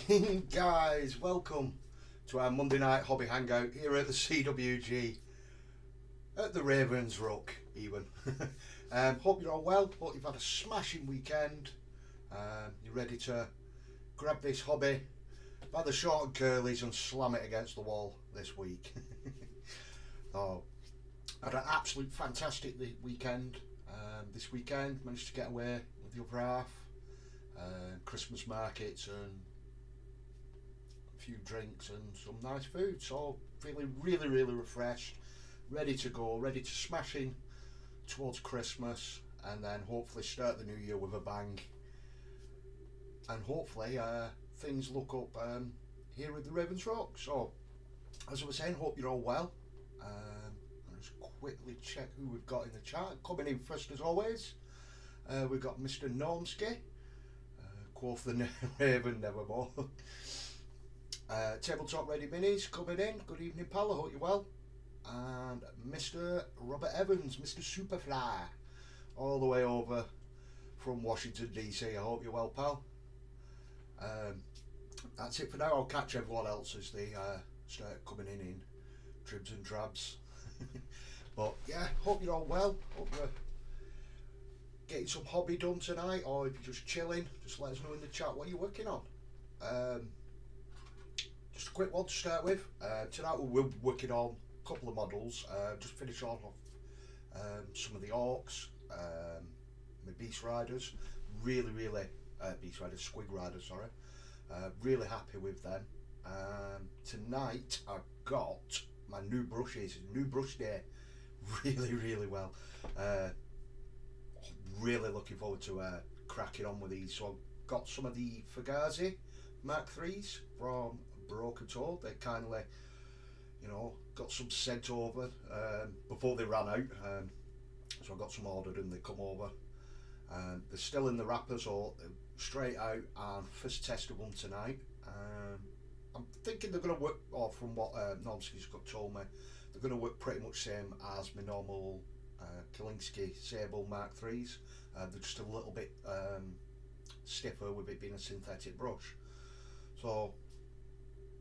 morning, guys. Welcome to our Monday night hobby hangout here at the CWG at the Ravens Rock, even. Hope you're all well. Hope you've had a smashing weekend. You're ready to grab this hobby by the short and curlies and slam it against the wall this week. Oh, I had an absolute fantastic weekend. This weekend managed to get away with the other half. Christmas markets and a few drinks and some nice food, so feeling really refreshed, ready to go, ready to smash in towards Christmas and then hopefully start the new year with a bang, and hopefully things look up here at the Ravens Rock. So as I was saying, hope you're all well. I'll just quickly check who we've got in the chat. Coming in first as always, we've got Mr. Normsky, quoth the Raven nevermore. Tabletop Ready Minis coming in. Good evening, pal. I hope you're well. And Mr. Robert Evans, Mr. Superfly, all the way over from Washington DC. I hope you're well, pal. That's it for now. I'll catch everyone else as they start coming in dribs and drabs. But yeah, hope you're all well. Hope you're getting some hobby done tonight, or if you're just chilling, just let us know in the chat what you're working on. Just a quick one to start with. Tonight we're working on a couple of models. Just finish off some of the orcs, my beast riders. Really beast riders, squig riders, sorry. Really happy with them. Tonight I got my new brushes. New brush day. Really well. Really looking forward to cracking on with these. So I've got some of the Fugazi Mark 3s from Broken Toad. They kindly, got some sent over before they ran out. So I got some ordered and they come over. They're still in the wrappers or straight out, and first test of them tonight. I'm thinking they're going to work, or from what Normsky's told me, they're going to work pretty much same as my normal Kalinsky Sable Mark 3s. They're just a little bit stiffer with it being a synthetic brush. So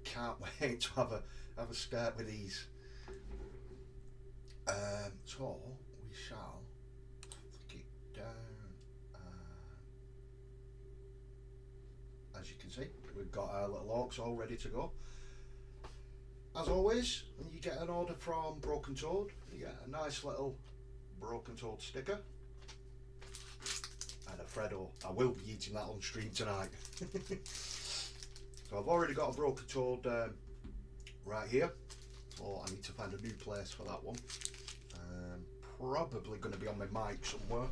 can't wait to have a start with these. So we shall flick it down. As you can see, we've got our little orcs all ready to go. As always, when you get an order from Broken Toad, you get a nice little Broken Toad sticker and a Freddo. I will be eating that on stream tonight. So I've already got a Broken Toad right here, so I need to find a new place for that one. Probably going to be on my mic somewhere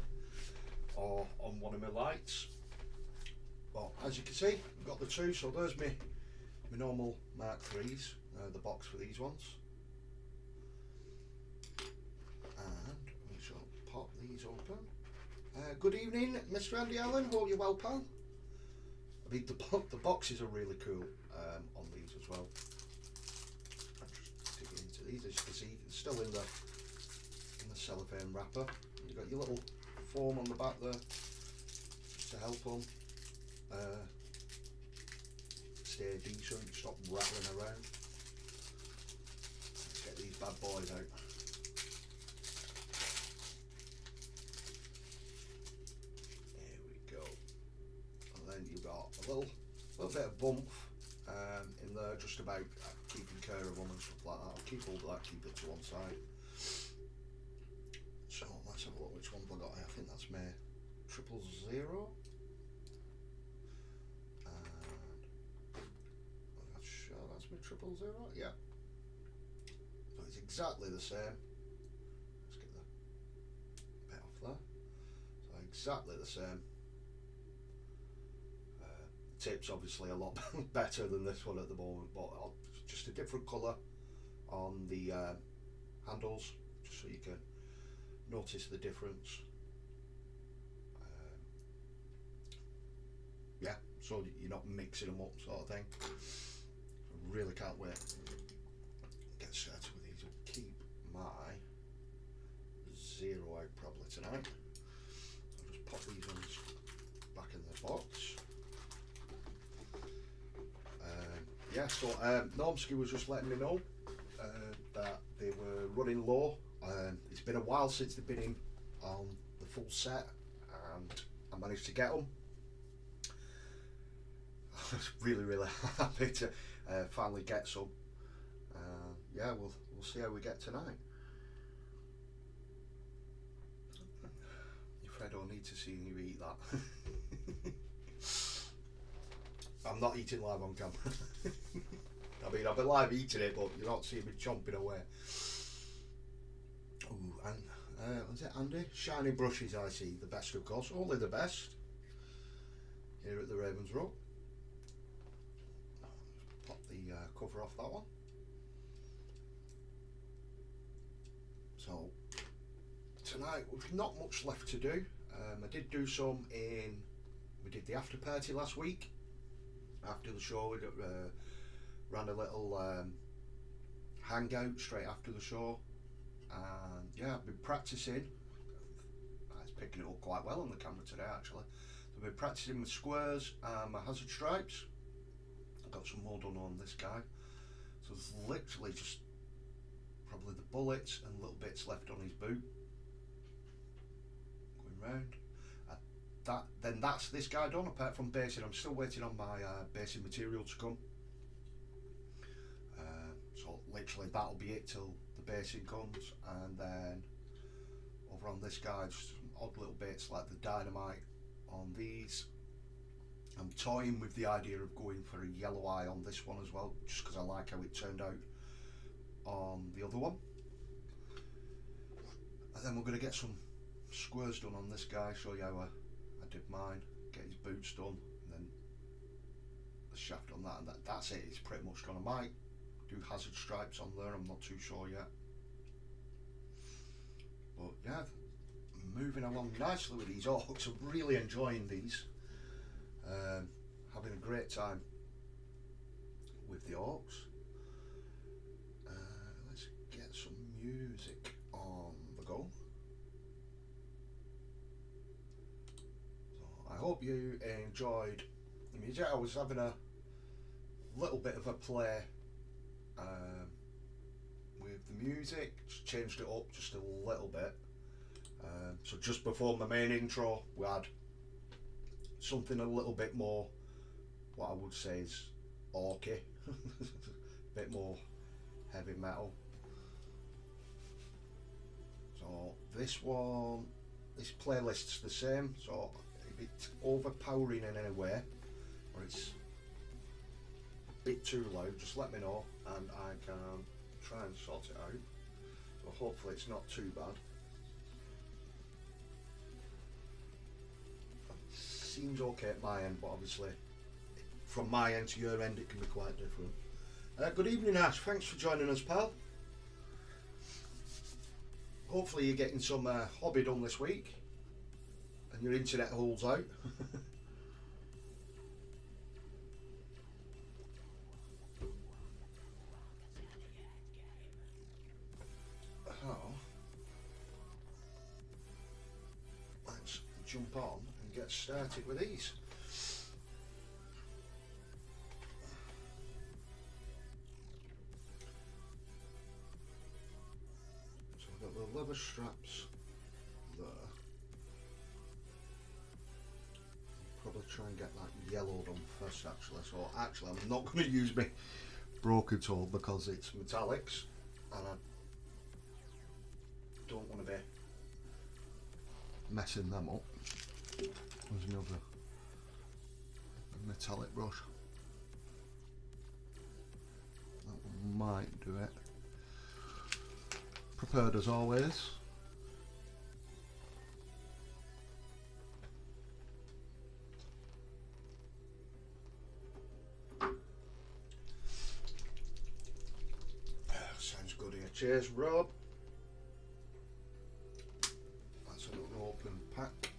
or on one of my lights. Well, as you can see, I've got the two, so there's my normal Mark 3s, the box for these ones. And we shall pop these open. Good evening, Mr. Andy Allen. Hope you're well, pal. I mean, the boxes are really cool on these as well. I'm just digging into these. As you can see, it's still in the cellophane wrapper. You've got your little foam on the back there just to help them stay decent, stop rattling around. Let's get these bad boys out. There we go. And then you've got a little bit of bump in there, just about keeping care of them and stuff like that. I'll keep all of that, keep it to one side. So let's have a look which ones I got here. I think that's my 000. That's my 000, yeah. So it's exactly the same. Let's get the bit off there. So exactly the same. The tip's obviously a lot better than this one at the moment, but just a different colour on the handles, just so you can notice the difference. Yeah, so you're not mixing them up, sort of thing. Really can't wait to get started with these. I'll keep my 0 out probably tonight. I'll just pop these ones back in the box. yeah, so Normski was just letting me know that they were running low. It's been a while since they've been in on the full set, and I managed to get them. I was really happy to finally get some. Yeah, we'll see how we get tonight. You're afraid I'll need to see you eat that. I'm not eating live on camera. I mean, I've been live eating it, but you're not seeing me chomping away. Ooh, and was it Andy? Shiny brushes, I see. The best, of course. Only the best. Here at the Ravens Rock. Pop the cover off that one. So, tonight we've not much left to do. I did do some we did the after party last week. After the show, we ran a little hangout straight after the show, and yeah, I've been practicing. It's picking it up quite well on the camera today, actually. So I've been practicing my squares and my hazard stripes. I've got some more done on this guy. So there's literally just probably the bullets and little bits left on his boot. Going round. Then that's this guy done. Apart from basing, I'm still waiting on my basing material to come. So literally that'll be it till the basing comes, and then over on this guy, just some odd little bits like the dynamite on these. I'm toying with the idea of going for a yellow eye on this one as well, just because I like how it turned out on the other one. And then we're going to get some squares done on this guy, show you how I did mine, get his boots done, and then the shaft on that, and that's it. It's pretty much done. I might do hazard stripes on there, I'm not too sure yet. But yeah, moving along nicely with these orcs. I'm really enjoying these. Having a great time with the orcs. Let's get some music on the go. I hope you enjoyed the music. I was having a little bit of a play with the music, just changed it up just a little bit. So just before my main intro, we had something a little bit more, what I would say is Orky, a bit more heavy metal. So this playlist's the same, so if it's overpowering in any way, or it's a bit too loud, just let me know and I can try and sort it out. So hopefully it's not too bad. Seems okay at my end, but obviously from my end to your end it can be quite different. Good evening Ash, thanks for joining us pal. Hopefully you're getting some hobby done this week and your internet holds out. Let's jump on and get started with these. So we've got the leather straps there. Probably try and get that yellowed on first actually. So actually I'm not going to use my broker tool because it's metallics and I don't want to be messing them up. There's another metallic brush. That one might do it. Prepared as always. Sounds good here. Cheers, Rob. That's an open pack.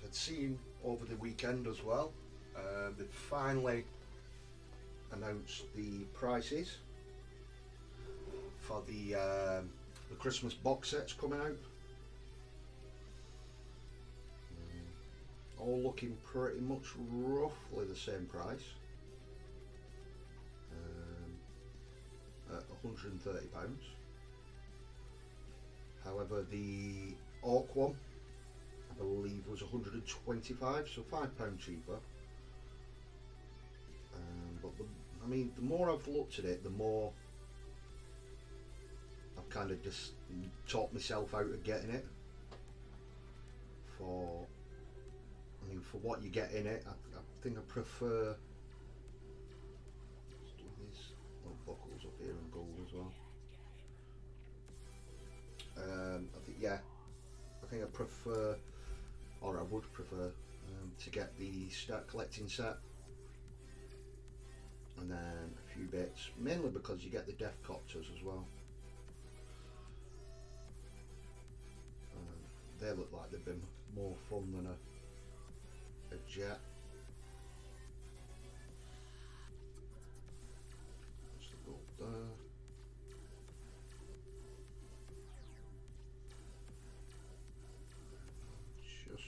I'd seen over the weekend as well. They finally announced the prices for the Christmas box sets coming out. all looking pretty much roughly the same price, at £130. However, the Ork one I believe was 125, so £5 cheaper. But I mean, the more I've looked at it, the more I've kind of just talked myself out of getting it. For what you get in it, I think I prefer. Let's do these little buckles up here in gold as well. I think I prefer, or I would prefer, to get the start collecting set, and then a few bits, mainly because you get the death copters as well. They look like they've been more fun than a jet. That's the gold there. Just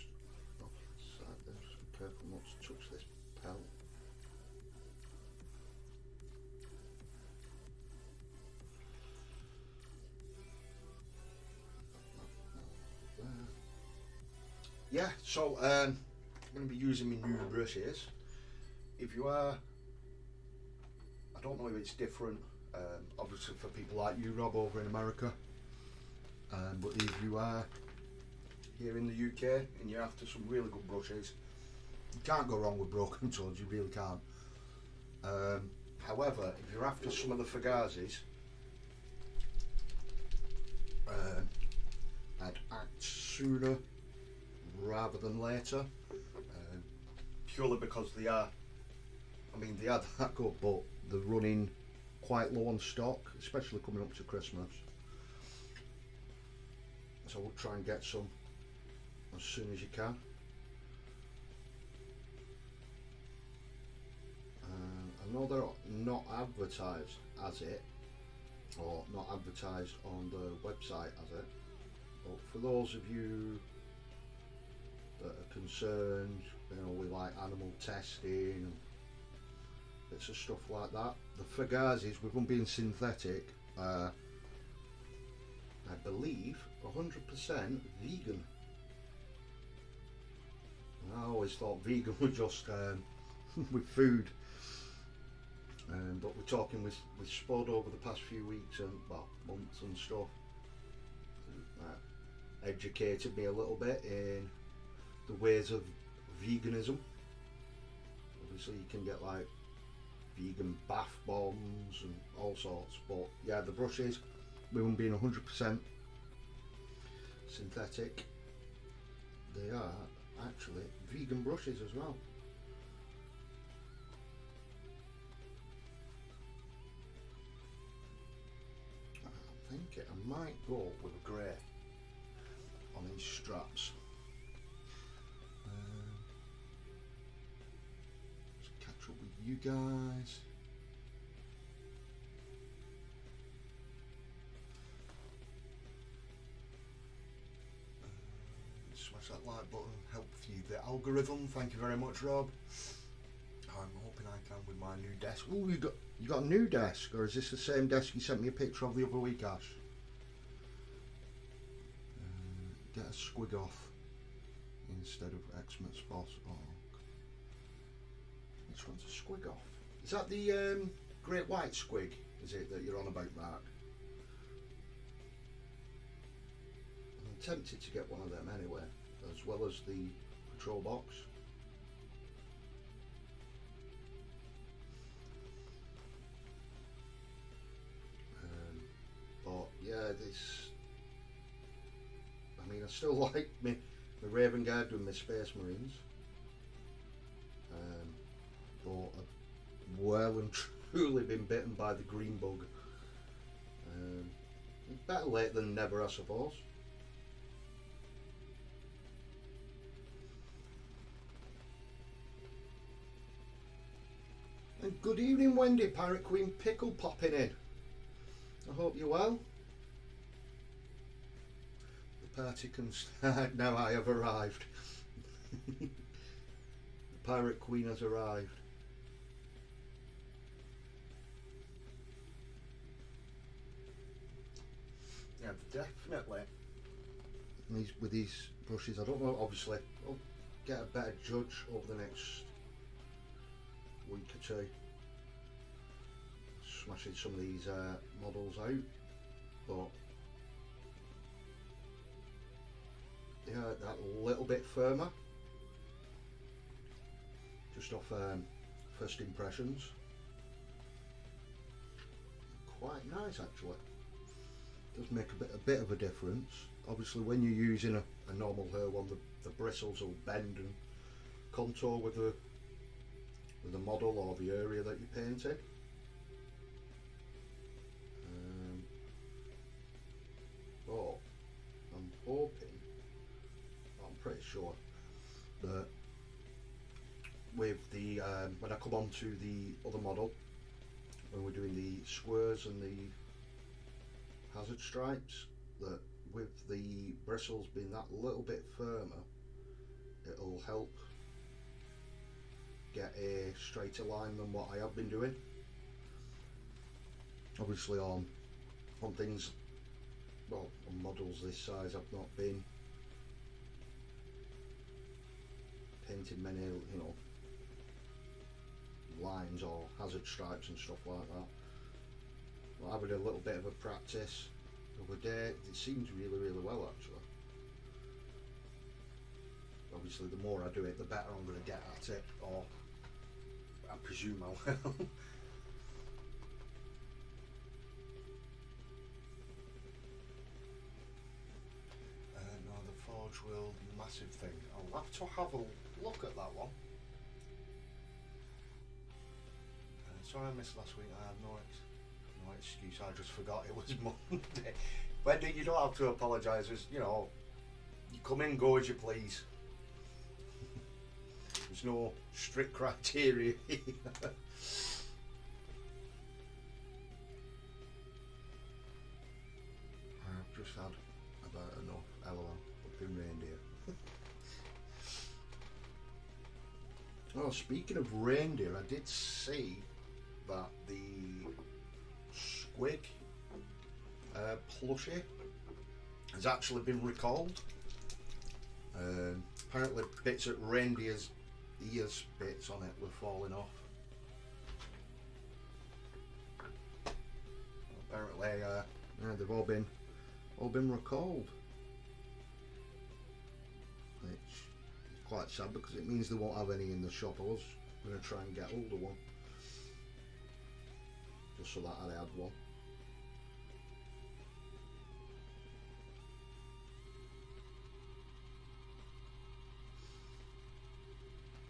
off the side there, just be careful not to touch this pelt. Yeah, so I'm going to be using my new brushes. If you are, I don't know if it's different, obviously for people like you, Rob, over in America, but if you are here in the UK and you're after some really good brushes, you can't go wrong with broken tools, you really can't. However, if you're after some of the Fugazis, I'd act sooner rather than later, purely because they are that good, but they're running quite low on stock, especially coming up to Christmas. So we'll try and get some as soon as you can. I know they're not advertised as it, or not advertised on the website as it, but for those of you that are concerned, with like animal testing and bits of stuff like that, the Fugazis, with them being synthetic, I believe 100% vegan. And I always thought vegan was just with food, but we're talking with Spud over the past few weeks and months and stuff, educated me a little bit in the ways of veganism. Obviously you can get like vegan bath bombs and all sorts, but yeah, the brushes, with them being 100% synthetic, they are actually vegan brushes as well. I think I might go with a grey on these straps. Let's catch up with you guys. Smash that like button, help feed the algorithm. Thank you very much, Rob. I'm hoping I can with my new desk. Oh, you got a new desk, or is this the same desk you sent me a picture of the other week, Ash? Get a squig off instead of Xmas boss. Oh, which one's a squig off? Is that the great white squig? Is it that you're on about, Mark? I'm tempted to get one of them anyway, as well as the patrol box. But yeah, this, I mean, I still like my Raven Guard and my Space Marines, but I've well and truly been bitten by the green bug. Better late than never, I suppose. And good evening, Wendy, Parrot Queen Pickle popping in. I hope you're well. The party can start now. I have arrived. Pirate Queen has arrived. Yeah, definitely. With these brushes, I don't know, obviously, I'll get a better judge over the next week or two. Smashing some of these models out, but yeah, that little bit firmer, just off first impressions. Quite nice actually. Does make a bit of a difference. Obviously, when you're using a normal hair one, the bristles will bend and contour with the model or the area that you're painting. But I'm hoping, I'm pretty sure that with the when I come on to the other model, when we're doing the squares and the hazard stripes, that with the bristles being that little bit firmer, it'll help get a straighter line than what I have been doing. Obviously on things, well, on models this size, I've not been painting many, you know, lines or hazard stripes and stuff like that. Well, having a little bit of a practice the other day, it seems really well actually. Obviously the more I do it, the better I'm going to get at it, or I presume I will. No, the Forge World massive thing. I'll have to have a look at that one. Sorry I missed last week. I had no excuse. I just forgot it was Monday. Wendy, you don't have to apologise. You know, you come in, go as you please. There's no strict criteria here. I've just had about enough LOL fucking reindeer. Oh, speaking of reindeer, I did see that the Squig plushie has actually been recalled. Apparently bits at reindeer's ears, bits on it were falling off. Apparently yeah, they've all been recalled, which is quite sad because it means they won't have any in the shop. I was going to try and get hold of one just so that I had one.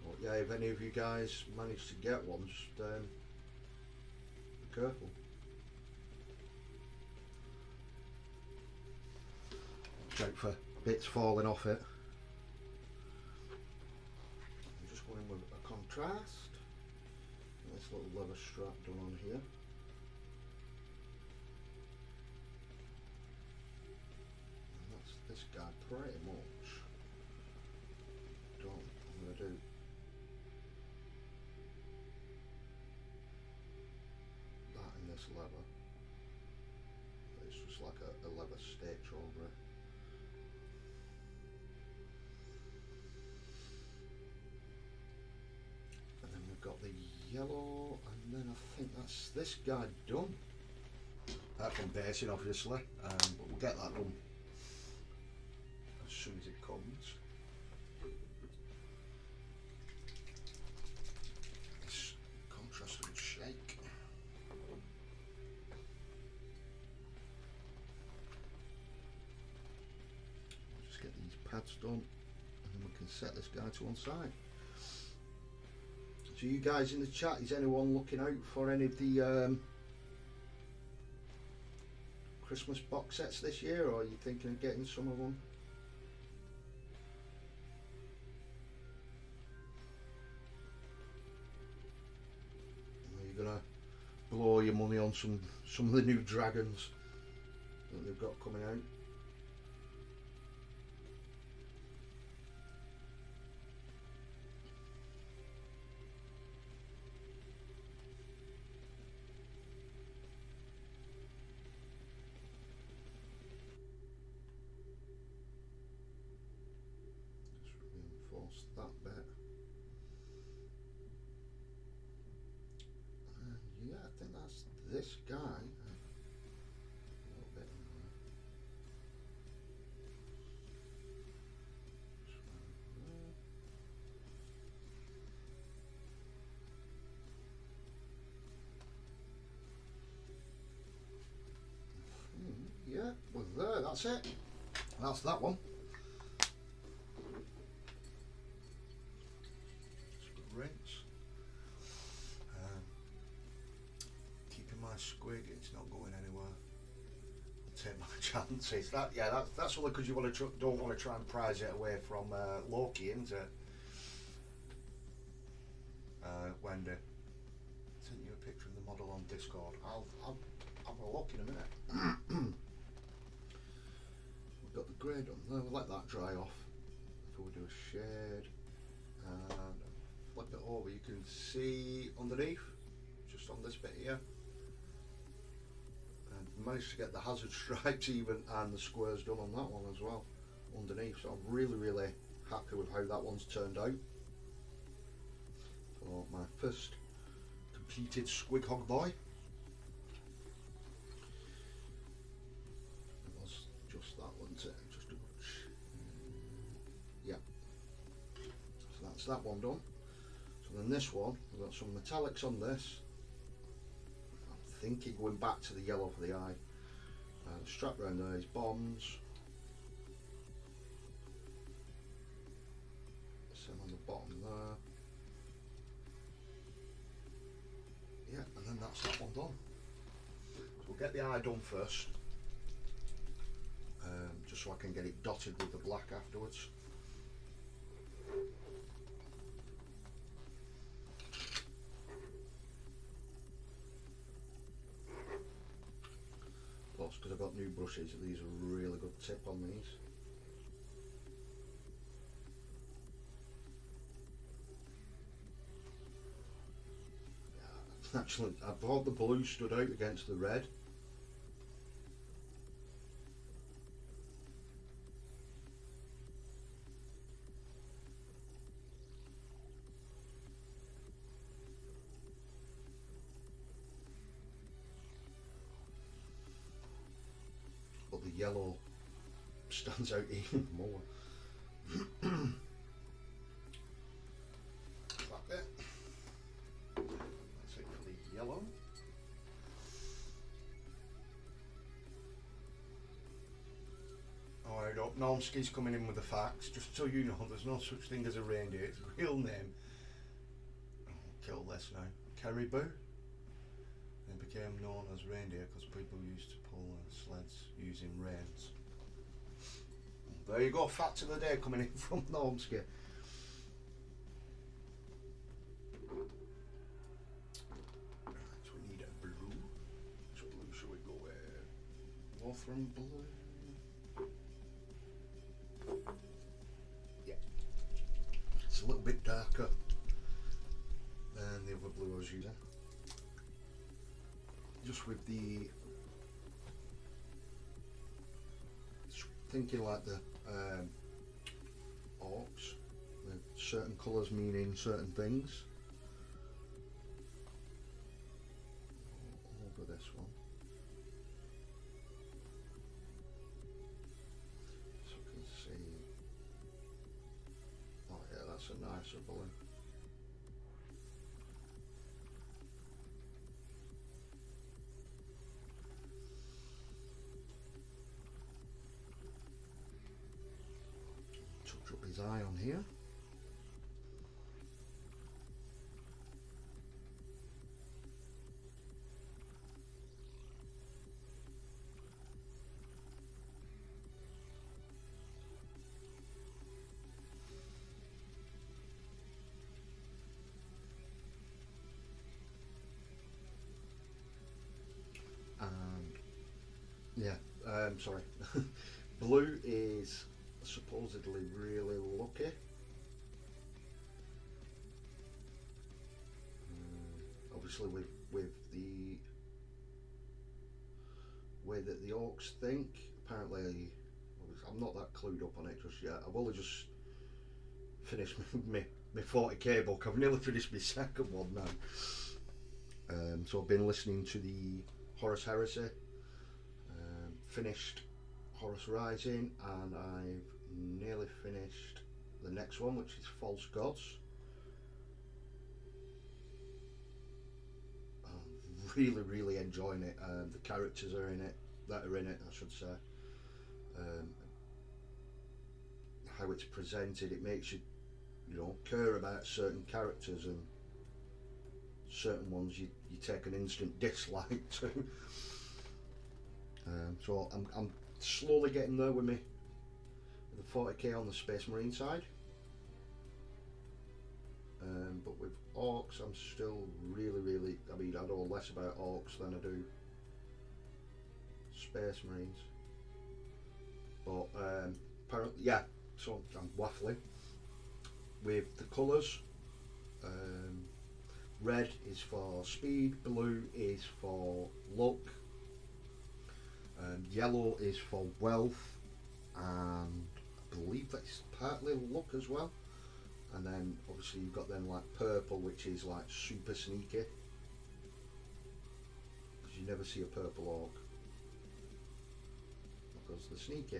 But yeah, if any of you guys manage to get one, just be careful. Watch out for bits falling off it. I'm just going with a contrast. This little leather strap done on here. This guy pretty much. I'm going to do that in this leather. It's just like a leather stitch over it. And then we've got the yellow, and then I think that's this guy done. That from basing obviously, but we'll get that done as soon as it comes. This contrast would shake. I'll just get these pads done and then we can set this guy to one side. So you guys in the chat, is anyone looking out for any of the Christmas box sets this year, or are you thinking of getting some of them? Are you gonna blow your money on some of the new dragons that they've got coming out? this guy. Yeah, well there, that's it. That's that one. Rinse. Keeping my squig, it's not going anywhere. I'll take my chances. That's only because you don't want to try and prize it away from Loki, isn't it? Wendy, sent you a picture of the model on Discord. I'll have a look in a minute. We've got the grey done. No, we'll let that dry off before we do a shade. And flip it over, you can see underneath, just on this bit here. And managed to get the hazard stripes even and the squares done on that one as well underneath. So I'm really happy with how that one's turned out. So my first completed Squig Hog Boy. Just that one, just a much. Yeah. So that's that one done. So then this one, we've got some metallics on this. I'm thinking going back to the yellow for the eye. Strap around there is bombs. Same on the bottom there. Yeah, and then that's that one done. So we'll get the eye done first. Just so I can get it dotted with the black afterwards. Plus, because I've got new brushes, these are a really good tip on these. Yeah, actually, I thought the blue stood out against the red. But the yellow stands out even more. That's it. That's it for the yellow. Alright up, Normski's coming in with the facts. Just so you know, there's no such thing as a reindeer, it's a real name. I'll kill this now. Caribou. They became known as reindeer because people used to pull sleds using reins. There you go, fact of the day coming in from Normski. Right, so we need a blue. Which blue should we go with? Lothram blue. Yeah. It's a little bit darker than the other blue I was using. Just with the thinking like the orcs, with certain colours meaning certain things. Over this one, so you can see. Oh yeah, that's a nicer blue. Touch up his eye on here. And yeah, sorry. Blue is supposedly really lucky. Obviously with the way that the orcs think, apparently I'm not that clued up on it just yet. I've only just finished my 40k book. I've nearly finished my second one now. So I've been listening to the Horus Heresy, finished Horus Rising, and I've nearly finished the next one, which is False Gods. I'm really enjoying it. The characters are in it, I should say. How it's presented, it makes you, care about certain characters, and certain ones you take an instant dislike to. So I'm slowly getting there with the 40k on the Space Marine side. But with orcs, I'm still really, I know less about orcs than I do Space Marines. But apparently, yeah, so I'm waffling. With the colours, red is for speed, blue is for luck, yellow is for wealth, and I believe that's partly luck as well. And then obviously you've got then like purple, which is like super sneaky, because you never see a purple orc because they're sneaky.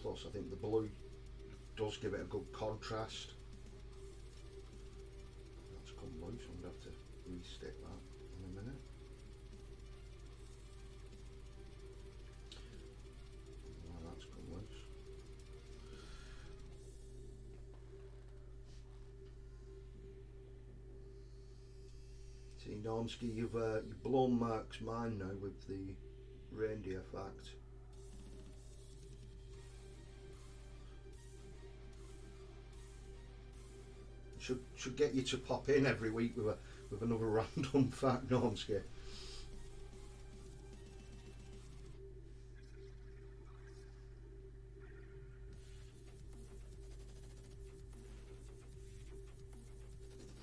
Plus I think the blue does give it a good contrast. That's come loose, I'm going to have to restick that in a minute. Oh, that's come loose. See, Normski, you've blown Mark's mind now with the reindeer fact. Should get you to pop in every week with another random fact, Normski. In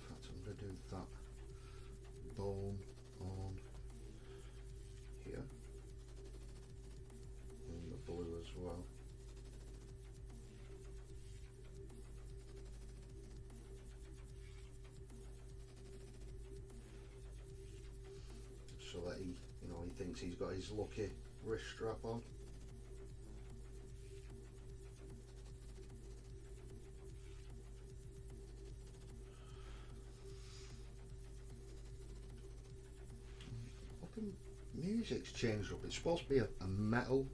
fact, I'm going to do that bone on here and the blue as well. So that he thinks he's got his lucky wrist strap on. Fucking music's changed up. It's supposed to be a metal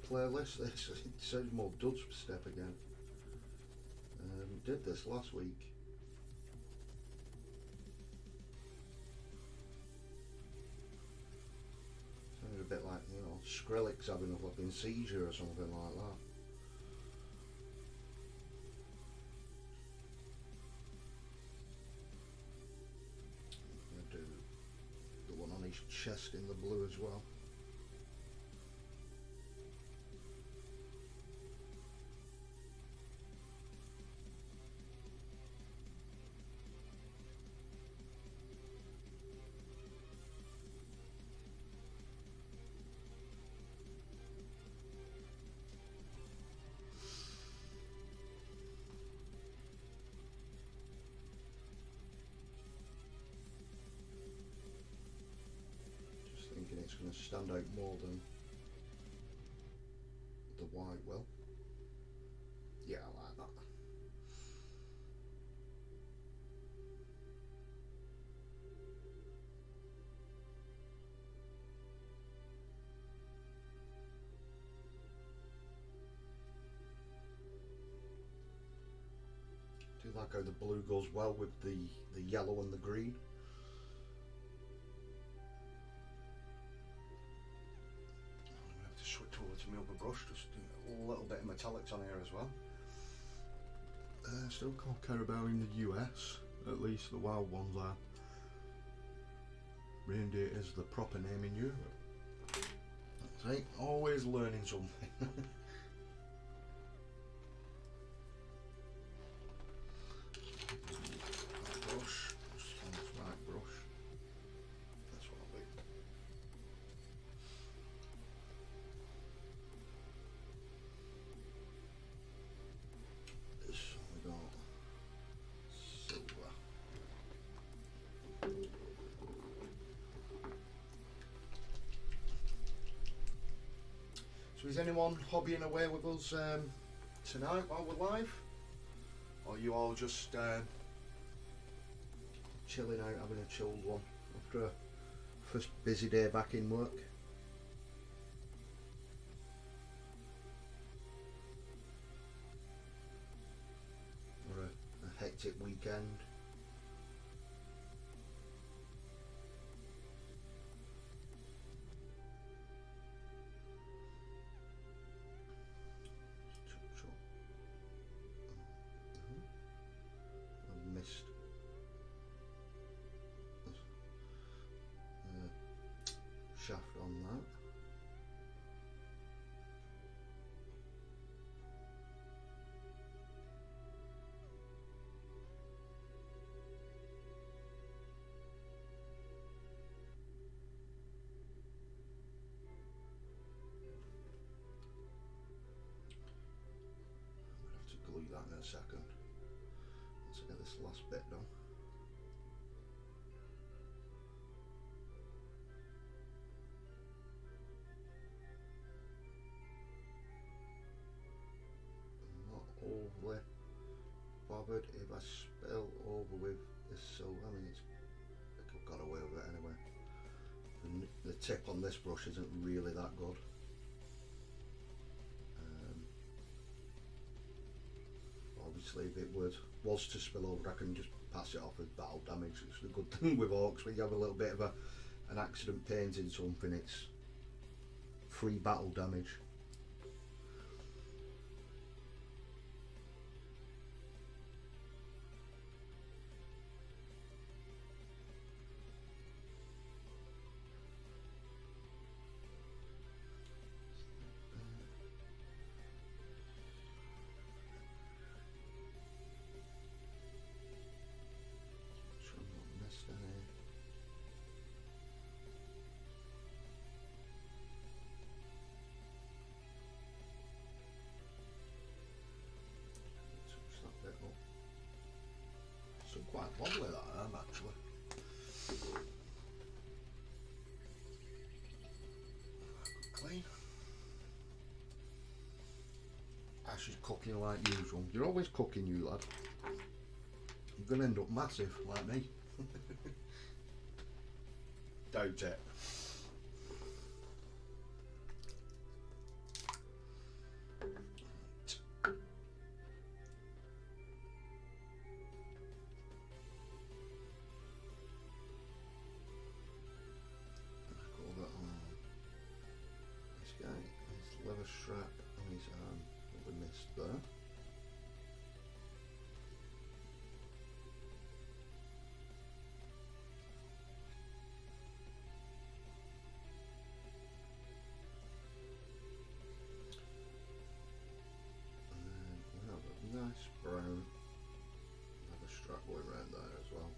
playlist. It sounds more dubstep again. We did this last week. A bit like, Skrillex having a fucking seizure or something like that. I'm going to do the one on his chest in the blue as well. It's going to stand out more than the white will. Yeah, I like that. Do like how the blue goes well with the yellow and the green. To my other brush, just a little bit of metallics on here as well. Still called carabao in the US, at least the wild ones are. Reindeer is the proper name in Europe. That's right, always learning something. Brush, just on this right brush. That's what I'll do. So is anyone hobbying away with us tonight while we're live? Or are you all just chilling out, having a chilled one after a first busy day back in work? Or a hectic weekend? I've missed shaft on that. I'm going to have to glue that in a second once I get this last bit done. Overly bothered if I spill over with this silver. I mean, I've got away with it anyway. The tip on this brush isn't really that good. Obviously, if it was to spill over, I can just pass it off as battle damage. It's the good thing with orcs, when you have a little bit of an accident painting something, it's free battle damage. Quite wobbly that arm actually. Clean. Ash is cooking like usual. You're always cooking, you lad. You're gonna end up massive like me. Doubt it. Leather strap on his arm that we missed there. And then we have a nice brown leather strap going around there as well.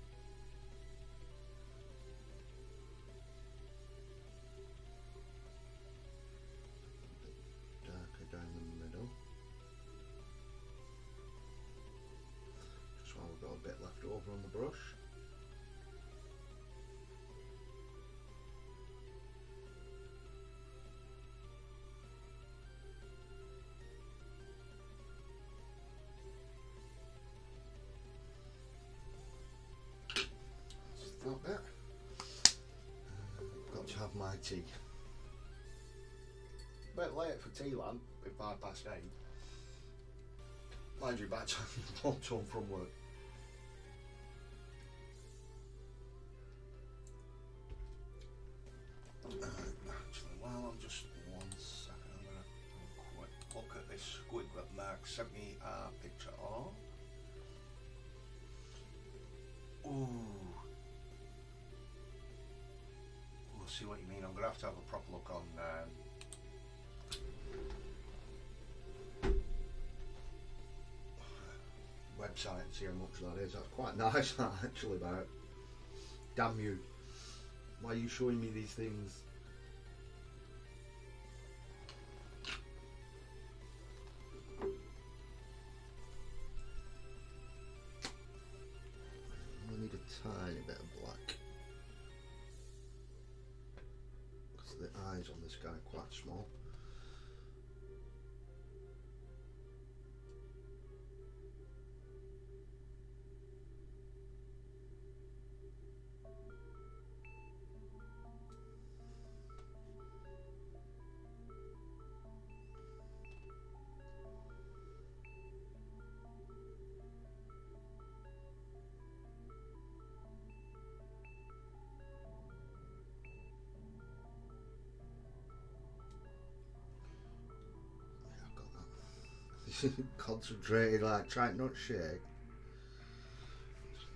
Down the middle, just while we've got a bit left over on the brush. Just that bit. Got to have my tea. Bit late for tea land, at 8:05. Mind you, back time walked home from work. Actually, while I'm just 1 second, I'm going to have a quick look at this squig that Mark sent me a picture of. Ooh. We'll see what you mean. I'm going to have a proper look on website and see how much that is. That's quite nice actually. About damn you, why are you showing me these things? I need a tiny bit of black because the eyes on this guy are quite small. Concentrated, like trying not to shake.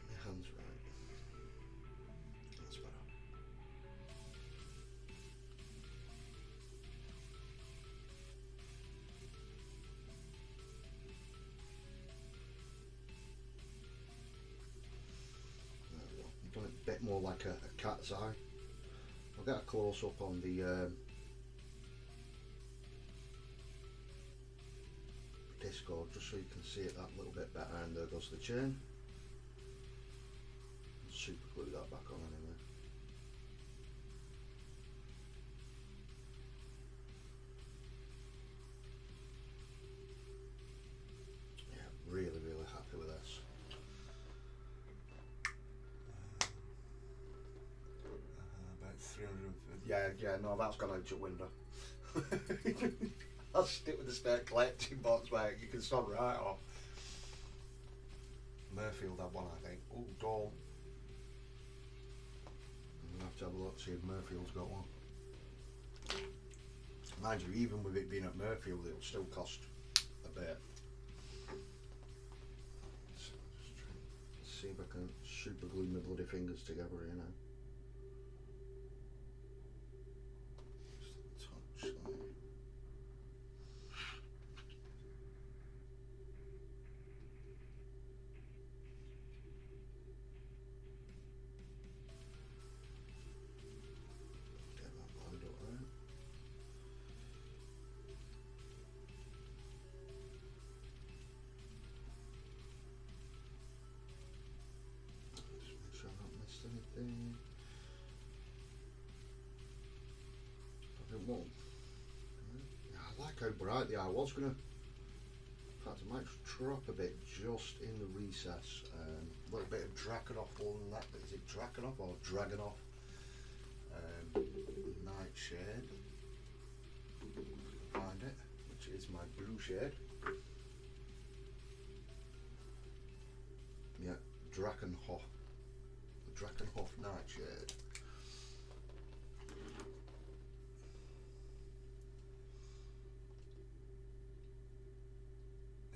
My hands right. That's better. There we go. I'm doing it a bit more like a cat's eye. I'll get a close up on the Discord just so you can see it that little bit better, and there goes the chain. Super glue that back on anyway. Yeah, really happy with this. About 300. Yeah, no, that's gone out your window. I'll stick with the state collecting box, mate. You can stop right off. Murfield had one, I think. Oh, don't. I'm gonna have to have a look, see if Murfield's got one. Mind you, even with it being at Murfield, it'll still cost a bit. Let's see if I can super glue my bloody fingers together here now. Just touch that. Anything. I don't want. Yeah, I like how bright they are. I was gonna. In fact, I might drop a bit just in the recess. A little bit of Draconoff on that. Is it Draconoff or Dragonoff? Nightshade. Find it, which is my blue shade. Yeah, Drakenhof. Drakenhof Nightshade.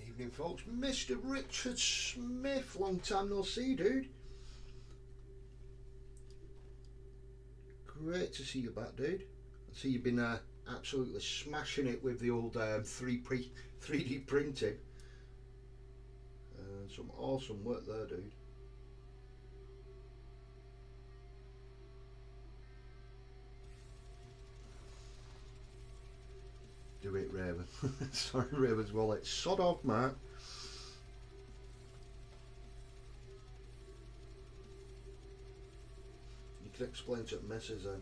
Evening, folks. Mr. Richard Smith, long time no see, dude. Great to see you back, dude. I see you've been absolutely smashing it with the old 3D printing. Some awesome work there, dude. Do it, Raven. Sorry, Raven's wallet. Sod off, Matt. You can explain to the missus then.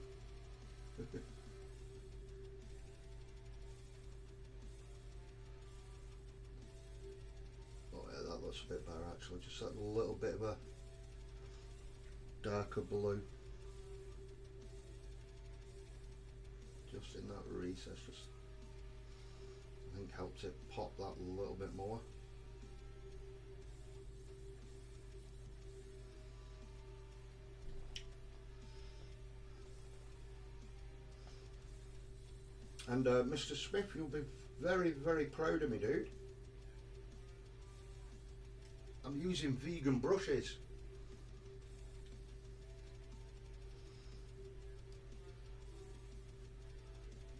Oh yeah, that looks a bit better actually. Just that little bit of a darker blue. Just in that recess, just I think helps it pop that a little bit more. And Mr. Smith, you'll be very, very proud of me, dude. I'm using vegan brushes.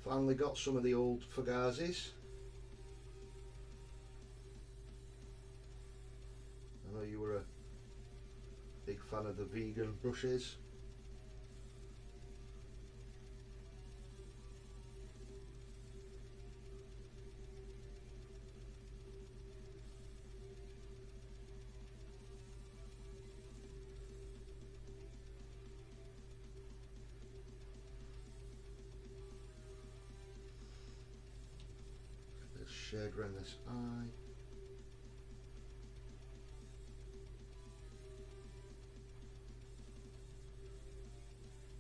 Finally got some of the old Fugazis. I know you were a big fan of the vegan brushes. Shade around this eye.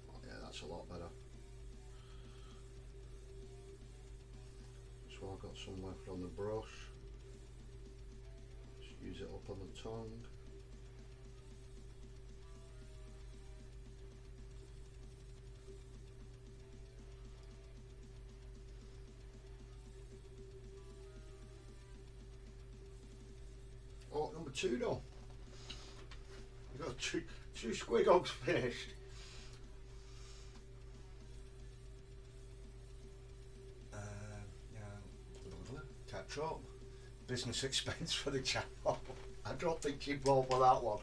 Oh yeah, that's a lot better. So I've got some left on the brush. Just use it up on the tongue. two done. We've got two squid hogs finished. Yeah, catch up. Business expense for the channel. I don't think you bought for that one.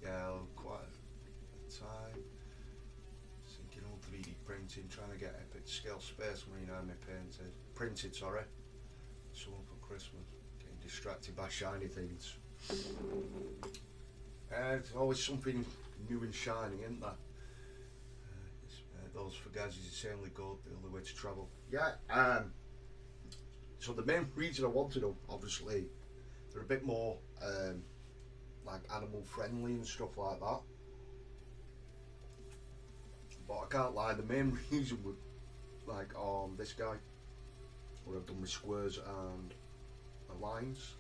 Yeah, quite a time. Thinking on 3D printing, trying to get epic scale Space Marine army printed, sorry. Someone for Christmas. Getting distracted by shiny things. There's always something new and shiny, isn't there? Those fugazis insanely good, the only way to travel. Yeah, so the main reason I wanted them, obviously, they're a bit more like animal friendly and stuff like that. But I can't lie, the main reason was like this guy, where I've done my squares and my lines.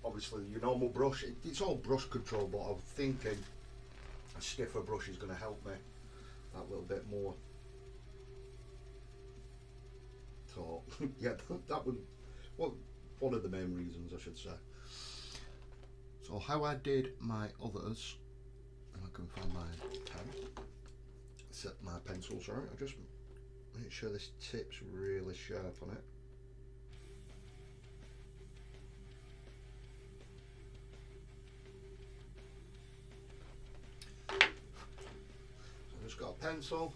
Obviously your normal brush, it's all brush control, but I'm thinking a stiffer brush is going to help me that little bit more. So yeah, that was one of the main reasons, I should say. So how I did my others, if I can find my pen, my pencil, sorry, I just make sure this tip's really sharp on it. So I just got a pencil,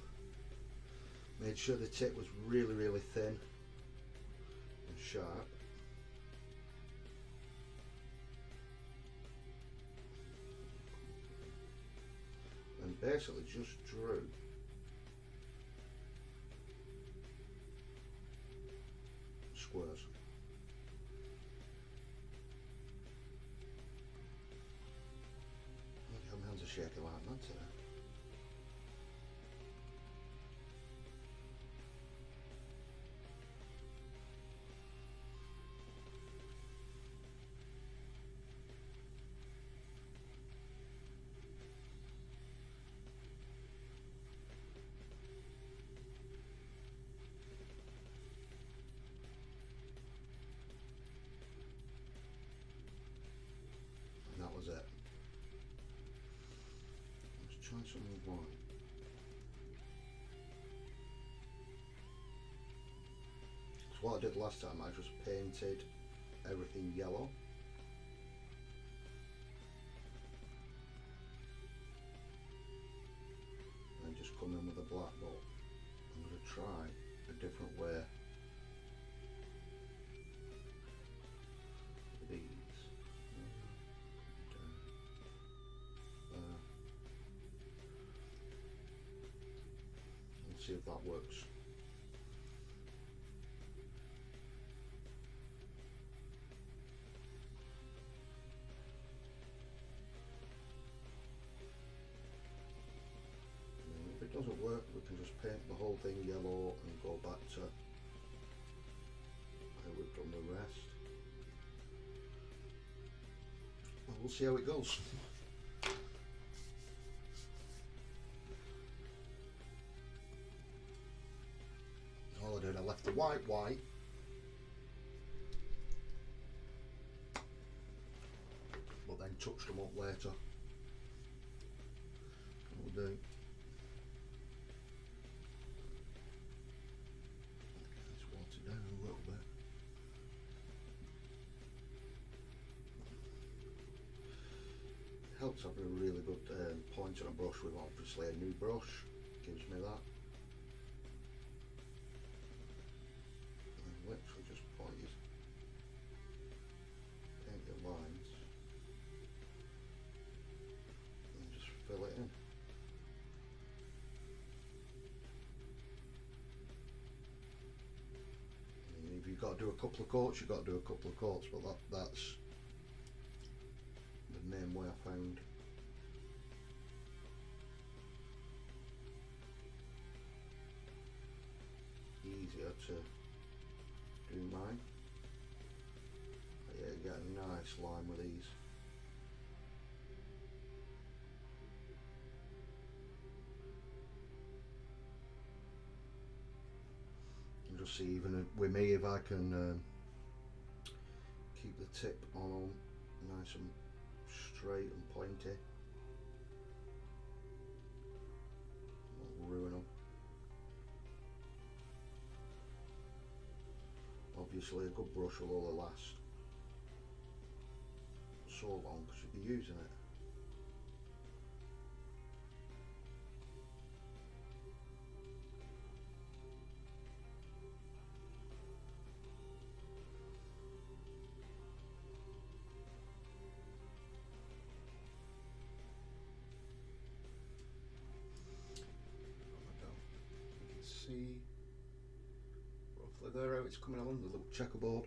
made sure the tip was really, really thin and sharp. And basically just drew squares. My hands are shaking like that today. That was it. Let's try something white. So what I did last time, I just painted everything yellow. And just come in with a black, but I'm going to try a different way. These. Let's see if that works. And if it doesn't work, we can just paint the whole thing yellow and go back to how we've done the rest. Well, we'll see how it goes. All I did, I left the white, but then touched them up later. We'll do. Let's water down a little bit. It helps having a really good point on a brush with obviously a new brush. Gives me that. Literally just paint your lines and just fill it in. And if you've got to do a couple of coats, you've got to do a couple of coats, but that's the main way I found. Easier to do mine. But yeah, you get a nice line with these. And just see, even with me, if I can tip on them nice and straight and pointy. Won't ruin them. Obviously a good brush will only last so long because you'll be using it. See roughly there how it's coming along the little checkerboard.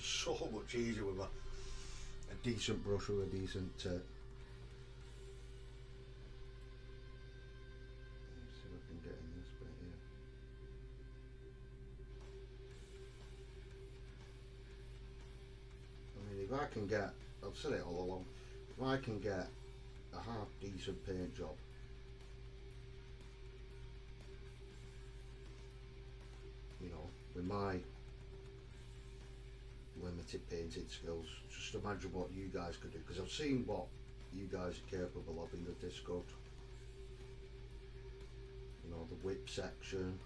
So much easier with a decent brush or a decent tip. Let's see if I can get in this bit here. I mean, if I can get, I've said it all along, if I can get a half decent paint job, you know, with my limited painting skills, just imagine what you guys could do, because I've seen what you guys are capable of in the Discord. You know, the whip section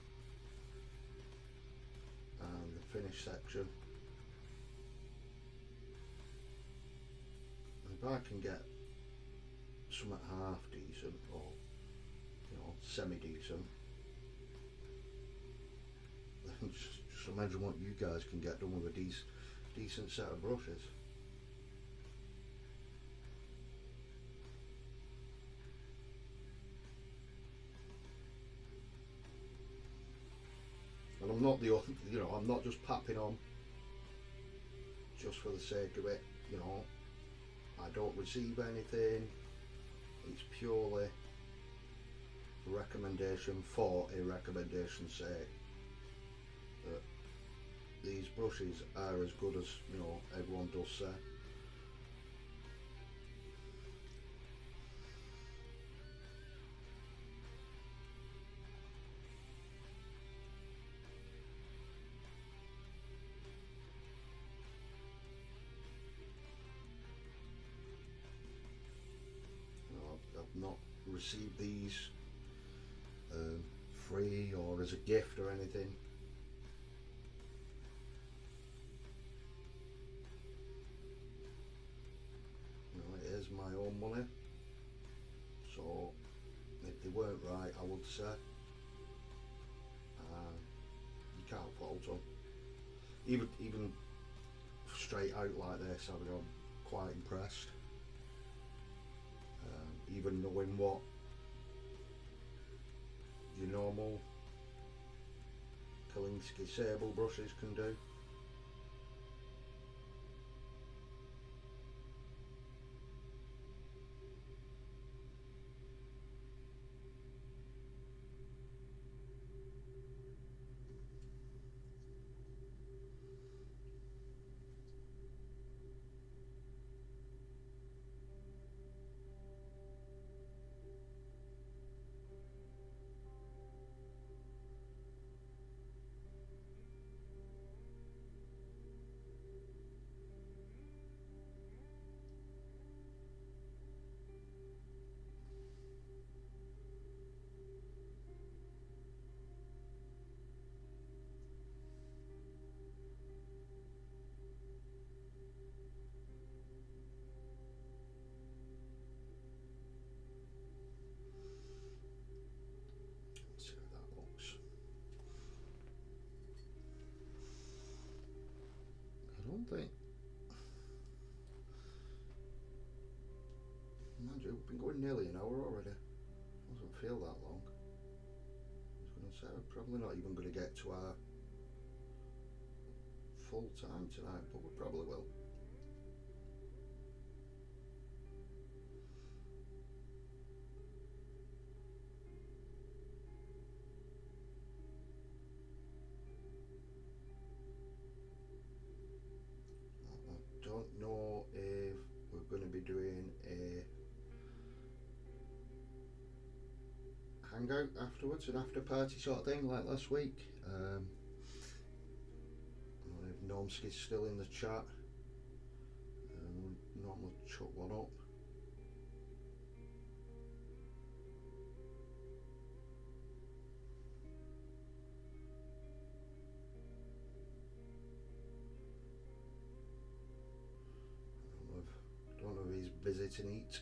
and the finish section. If I can get something half decent or, you know, semi decent, then just imagine what you guys can get done with a decent set of brushes. And I'm not you know, I'm not just papping on just for the sake of it, you know. I don't receive anything. It's purely a recommendation for a recommendation's sake. That these brushes are as good as, you know, everyone does say. You know, I've not received these free or as a gift or anything. My own money, so if they weren't right, I would say you can't fault them. Even straight out like this, I mean, I'm quite impressed. Even knowing what your normal Kalinsky sable brushes can do. don't think. Mind you, we've been going nearly an hour already. Doesn't feel that long. I was going to say we're probably not even going to get to our full time tonight, but we probably will. I don't know if we're going to be doing a hangout afterwards, an after party sort of thing like last week. I don't know if Normski's still in the chat. Normally chuck one up. I don't know if he's busy to eat.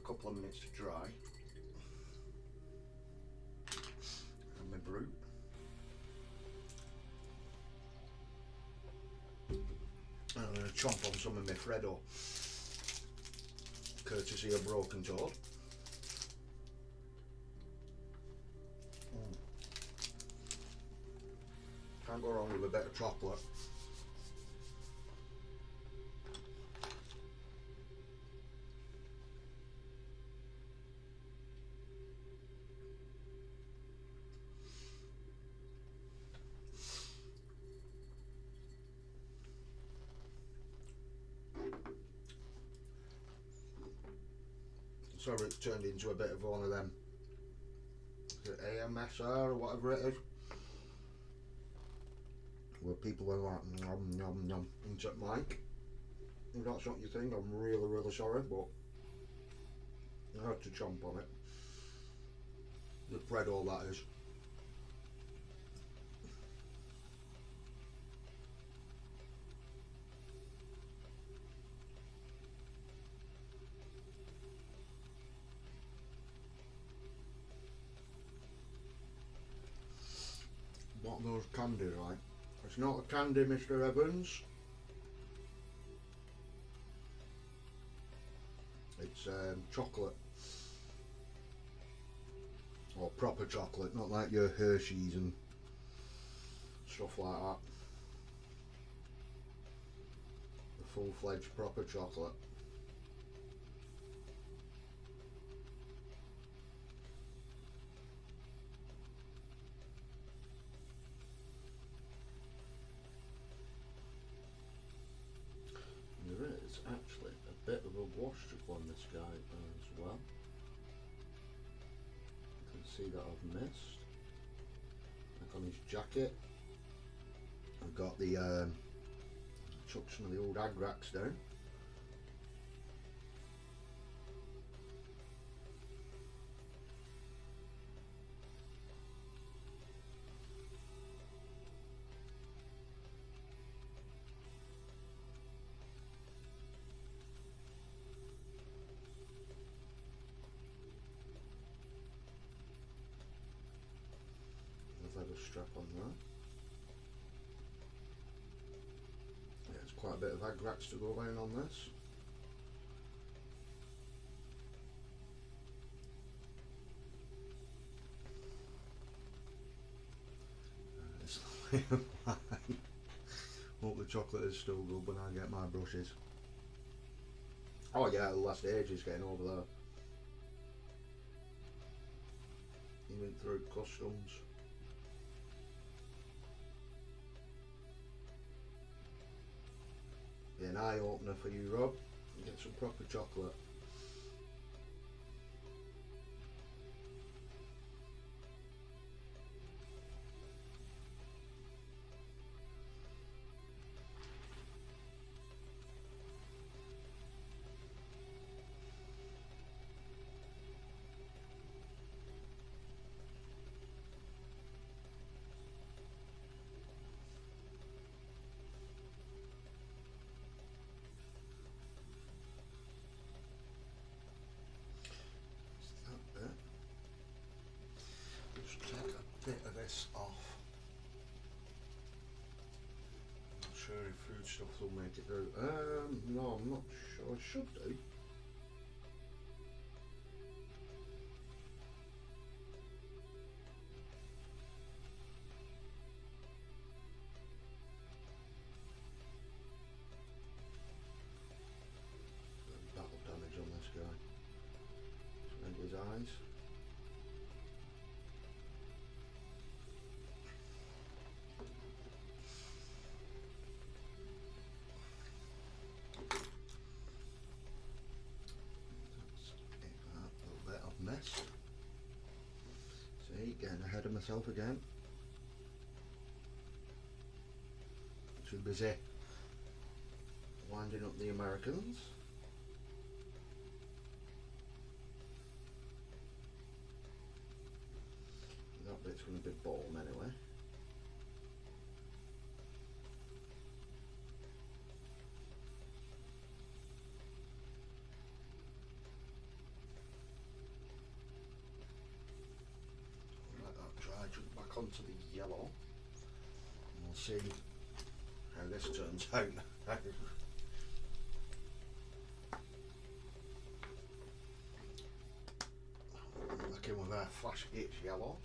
Couple of minutes to dry, and my brew. And I'm going to chomp on some of my Freddo, courtesy of Broken Toad. Can't go wrong with a bit of chocolate. Sorry, it's turned into a bit of one of them. Is it AMSR or whatever it is? Where people are like nom nom nom into the mic. If that's not your thing, I'm really, really sorry, but I had to chomp on it. The bread, all that is. What those candy, right? It's not a candy, Mr. Evans. It's chocolate. Or proper chocolate, not like your Hershey's and stuff like that. The full-fledged proper chocolate. There is actually a bit of a wash on this guy as well. You can see that I've missed. Like on his jacket, I've got the chucked some of the old Agrax down. I've had a strap on there. Yeah, it's quite a bit of Agrax to go down on this. Hope the chocolate is still good when I get my brushes. Oh yeah, the last ages getting over there. He went through customs. Be an eye opener for you, Rob. Get some proper chocolate. this off. Not sure if food stuff will make it through. No, I'm not sure. It should do. Battle damage on this guy. And his eyes. Mess. See, getting ahead of myself again. Too busy winding up the Americans. That bit's going to be bottom anyway. Jump back onto the yellow and we'll see how this turns out. Back in with our flash itch yellow,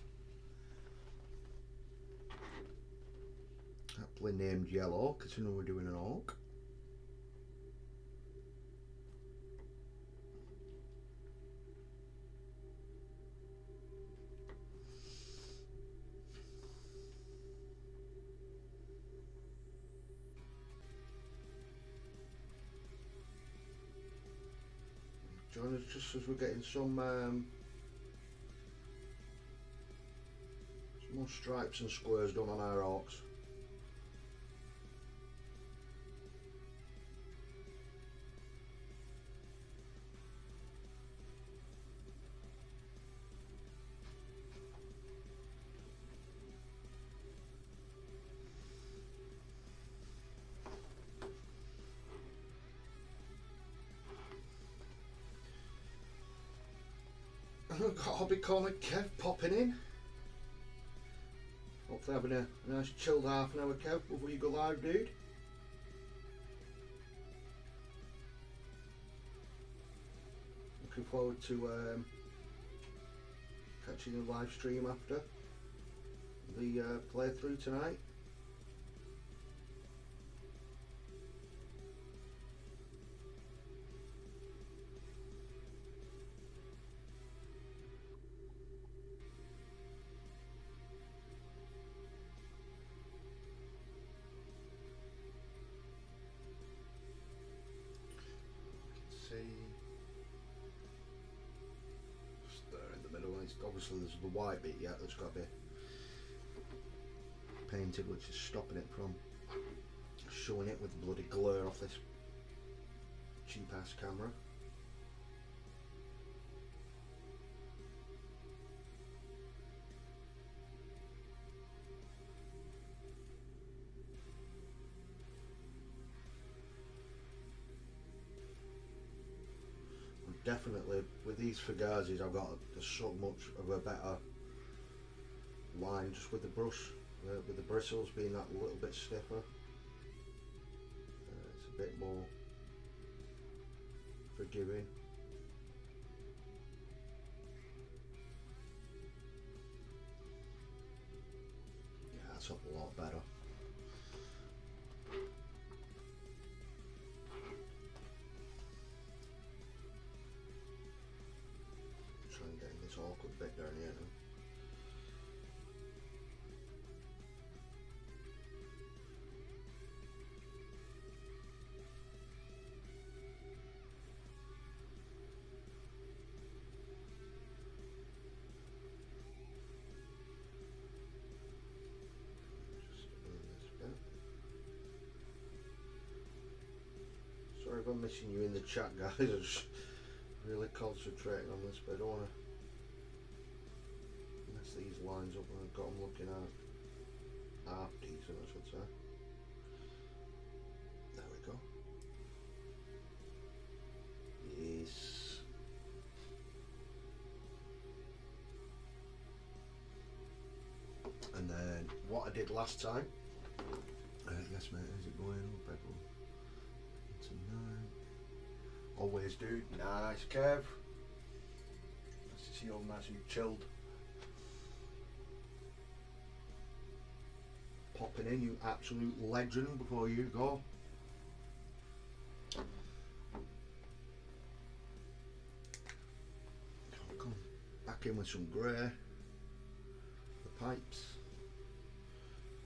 aptly named yellow considering we're doing an orc. Join us just as we're getting some more stripes and squares done on our orcs. I've got Hobby Corner Kev popping in. Hopefully having a nice chilled half an hour, Kev, before you go live, dude. Looking forward to catching the live stream after the playthrough tonight. Just there in the middle, obviously there's the white bit yet that's got to be painted, which is stopping it from showing it with the bloody glare off this cheap ass camera. Definitely with these Fugazis I've got so much of a better line just with the brush, with the bristles being that little bit stiffer. It's a bit more forgiving. Yeah, that's a lot better. This awkward bit down here now. Just this bit. Sorry if I'm missing you in the chat, guys. I'm just really concentrating on this, but I don't want to mess these lines up when I've got them looking at half decent, I should say. There we go. Yes. And And then what I did last time, yes mate, is it going up? Pedal to 9. Always do. Nice Kev. Nice to see you all nice and chilled. Popping in, you absolute legend, before you go. Come back in with some grey. The pipes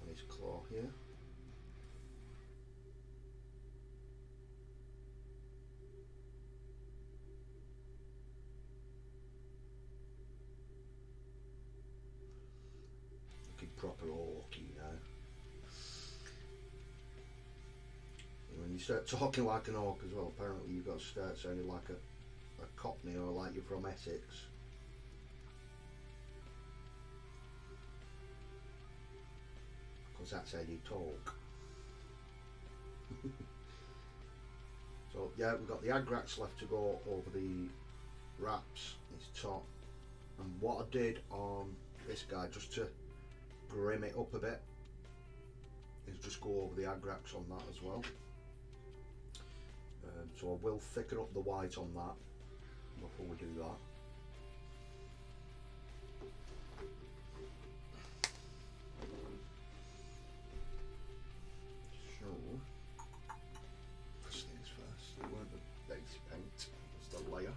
on his claw here. Looking proper Orky now. When you start talking like an orc as well, apparently you've got to start sounding like a Cockney or like you're from Essex. Because that's how you talk. So yeah, we've got the agrax left to go over the wraps, his top. And what I did on this guy, just to grim it up a bit, is just go over the agrax on that as well. So I will thicken up the white on that before we do that. So, first things first, it weren't the base paint, it was the layer.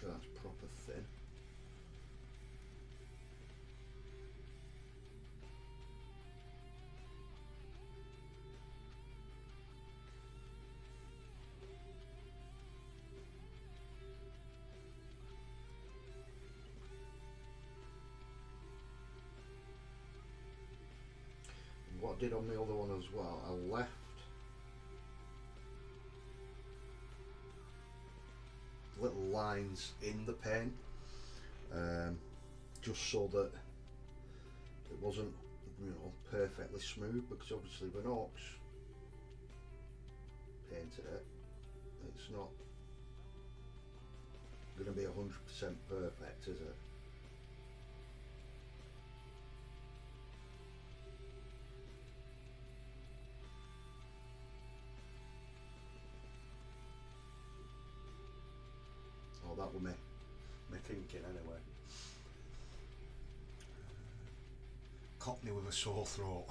That's proper thin. And what I did on the other one as well, I left little lines in the paint, just so that it wasn't, you know, perfectly smooth, because obviously when orcs painted it, it's not going to be 100% perfect, is it? Oh, that was me thinking anyway. Cockney with a sore throat.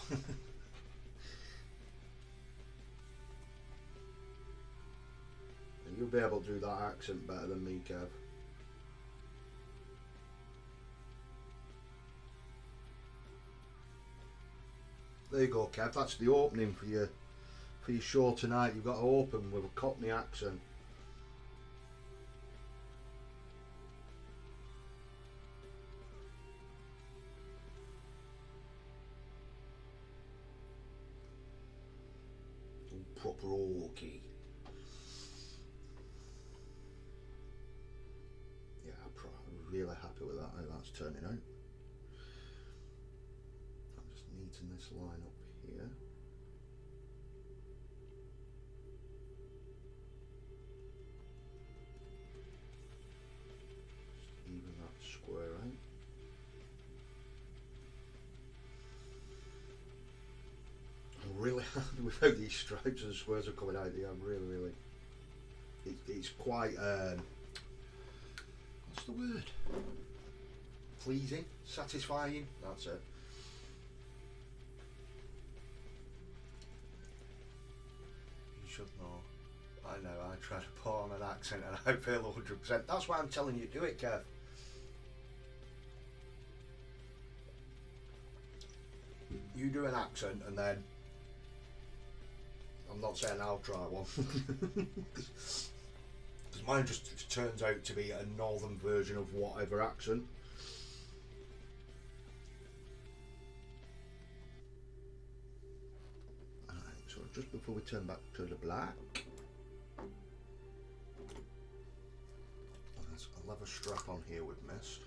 You'll be able to do that accent better than me, Kev. There you go, Kev. That's the opening for your show tonight. You've got to open with a Cockney accent. Proper Orky. Yeah, I'm really happy with that, how that's turning out. I'm just neating this line up here. Just even that square out. I'm really happy with how these stripes and squares are coming out here. I'm really it's quite what's the word? Pleasing, satisfying, that's it. You should know. I know, I try to put on an accent and I fail 100%. That's why I'm telling you, do it, Kev. You do an accent and then I'm not saying I'll try one, because mine just turns out to be a northern version of whatever accent. Alright, so just before we turn back to the black, there's a leather strap on here we've missed.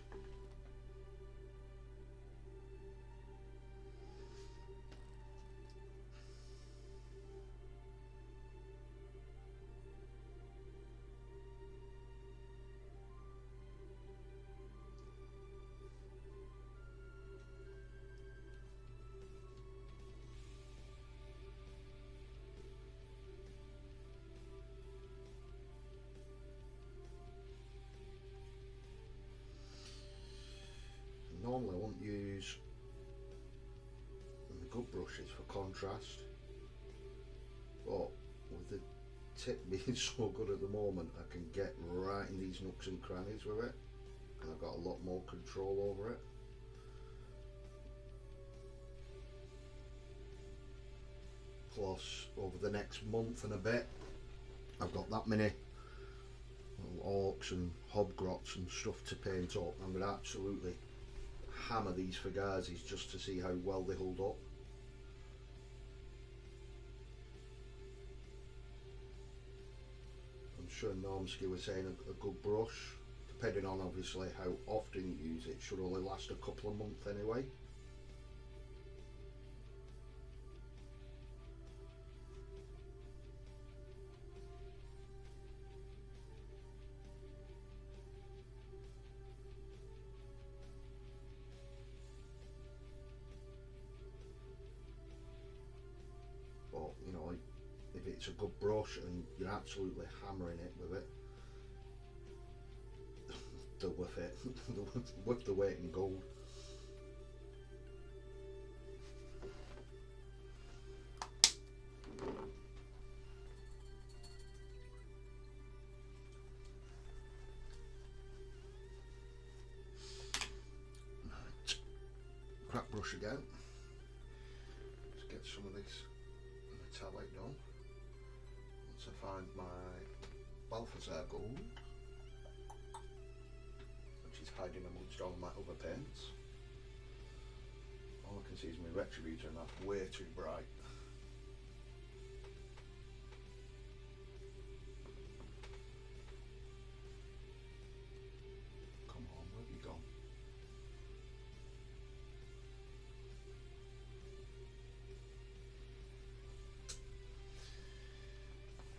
normally I won't use the good brushes for contrast, but with the tip being so good at the moment, I can get right in these nooks and crannies with it, and I've got a lot more control over it. Plus, over the next month and a bit, I've got that many little orcs and hobgrots and stuff to paint up. I'm going to absolutely hammer these fugazis just to see how well they hold up. I'm sure Normsky was saying a good brush, depending on obviously how often you use it, should only last a couple of months anyway. But you know, if it's a good brush and you're absolutely hammering it with it, they're worth it. They're worth the weight in gold. Right. Crack brush again. Let's get some of this metallic done. Once I find my Balthazar gold, which is hiding amongst all my other paints. All I can see is my Retributor, and that's way too bright. Come on, where have you gone?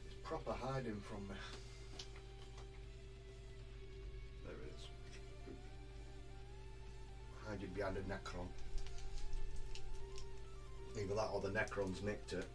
It's proper hiding from me. There it is. Hiding behind a Necron. Either that or the Necron's nicked it.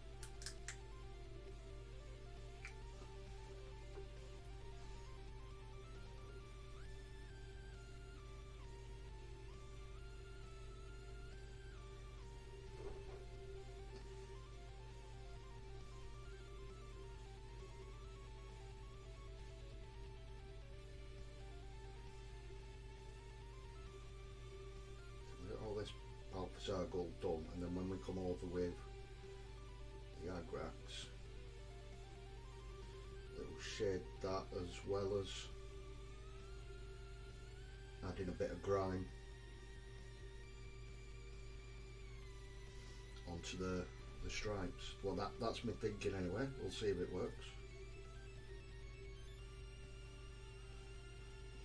All this Balthazar gold done, and then when we come over with the Agrax, it'll shade that as well as adding a bit of grime onto the stripes. Well, that's me thinking anyway. We'll see if it works.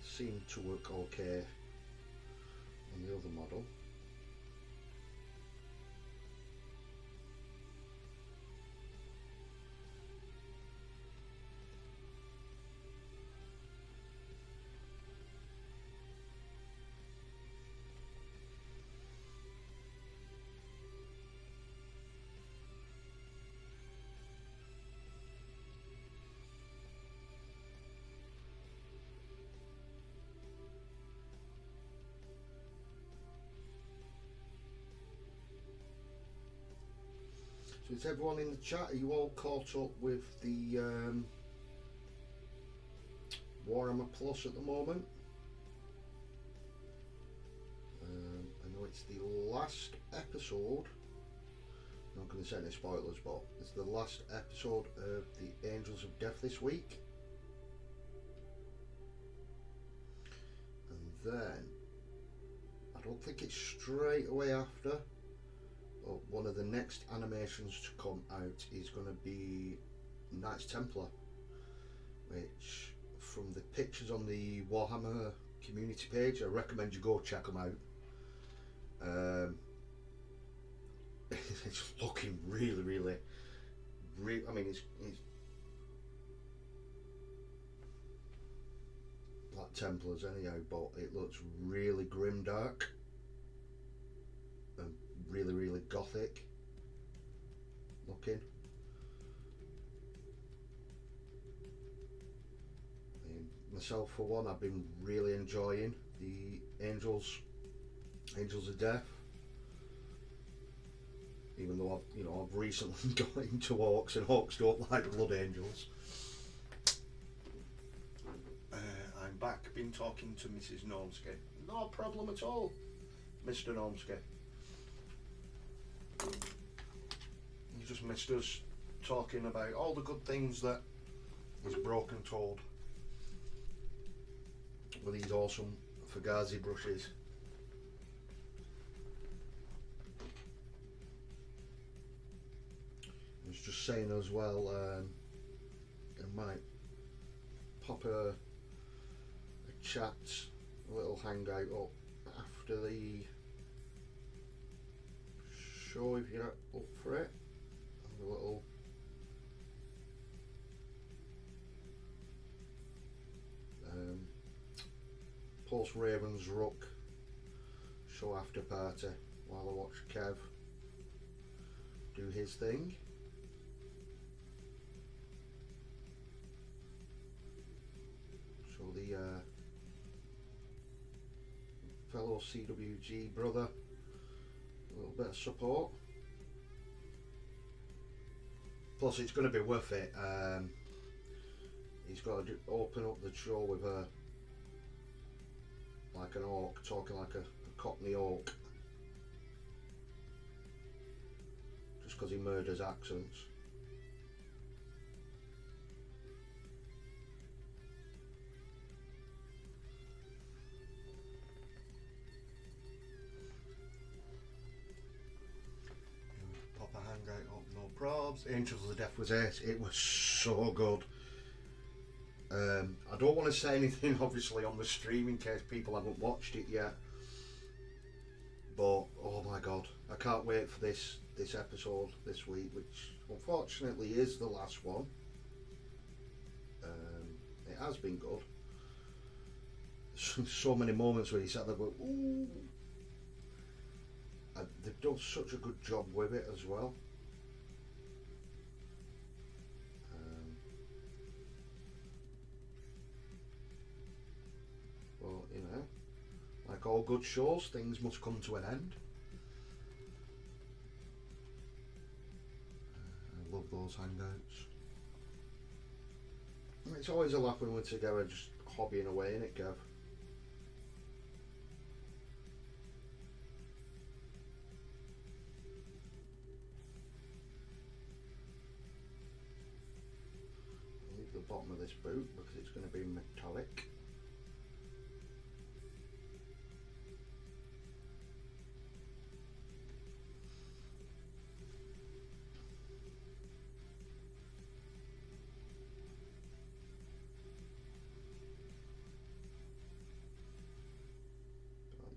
It seemed to work okay on the other model. So is everyone in the chat, are you all caught up with the Warhammer Plus at the moment? I know it's the last episode, I'm not going to say any spoilers, but it's the last episode of the Angels of Death this week. And then, I don't think it's straight away after, but one of the next animations to come out is going to be Knights Templar, which from the pictures on the Warhammer community page, I recommend you go check them out. It's looking really I mean it's Black Templars anyhow, but it looks really grimdark and really gothic looking. I mean, myself for one, I've been really enjoying the Angels Angels of Death. Even though I've recently got into orcs, and orcs don't like blood angels. I'm back. Been talking to Mrs. Normsky. No problem at all, Mr. Normsky. You just missed us talking about all the good things that his broken toad with these awesome Fugazi brushes. I was just saying as well, I might pop a chat, a little hangout up after the show if you're up for it. And a little post Ravens Rook show after party while I watch Kev do his thing. Show the fellow CWG brother a little bit of support. Plus it's going to be worth it. He's got to open up the show with like an orc, talking like a Cockney orc, just because he murders accents. Pop a hangout up, no probs. Angels of the Death was it. It was so good. I don't want to say anything obviously on the stream in case people haven't watched it yet, but oh my god, I can't wait for this episode this week, which unfortunately is the last one. It has been good. So many moments where you sat there going, ooh. They've done such a good job with it as well. Well, you know, like all good shows, things must come to an end. I love those hangouts. It's always a laugh when we're together, just hobbying away, innit, Gav? I'll leave the bottom of this boot because it's going to be metallic.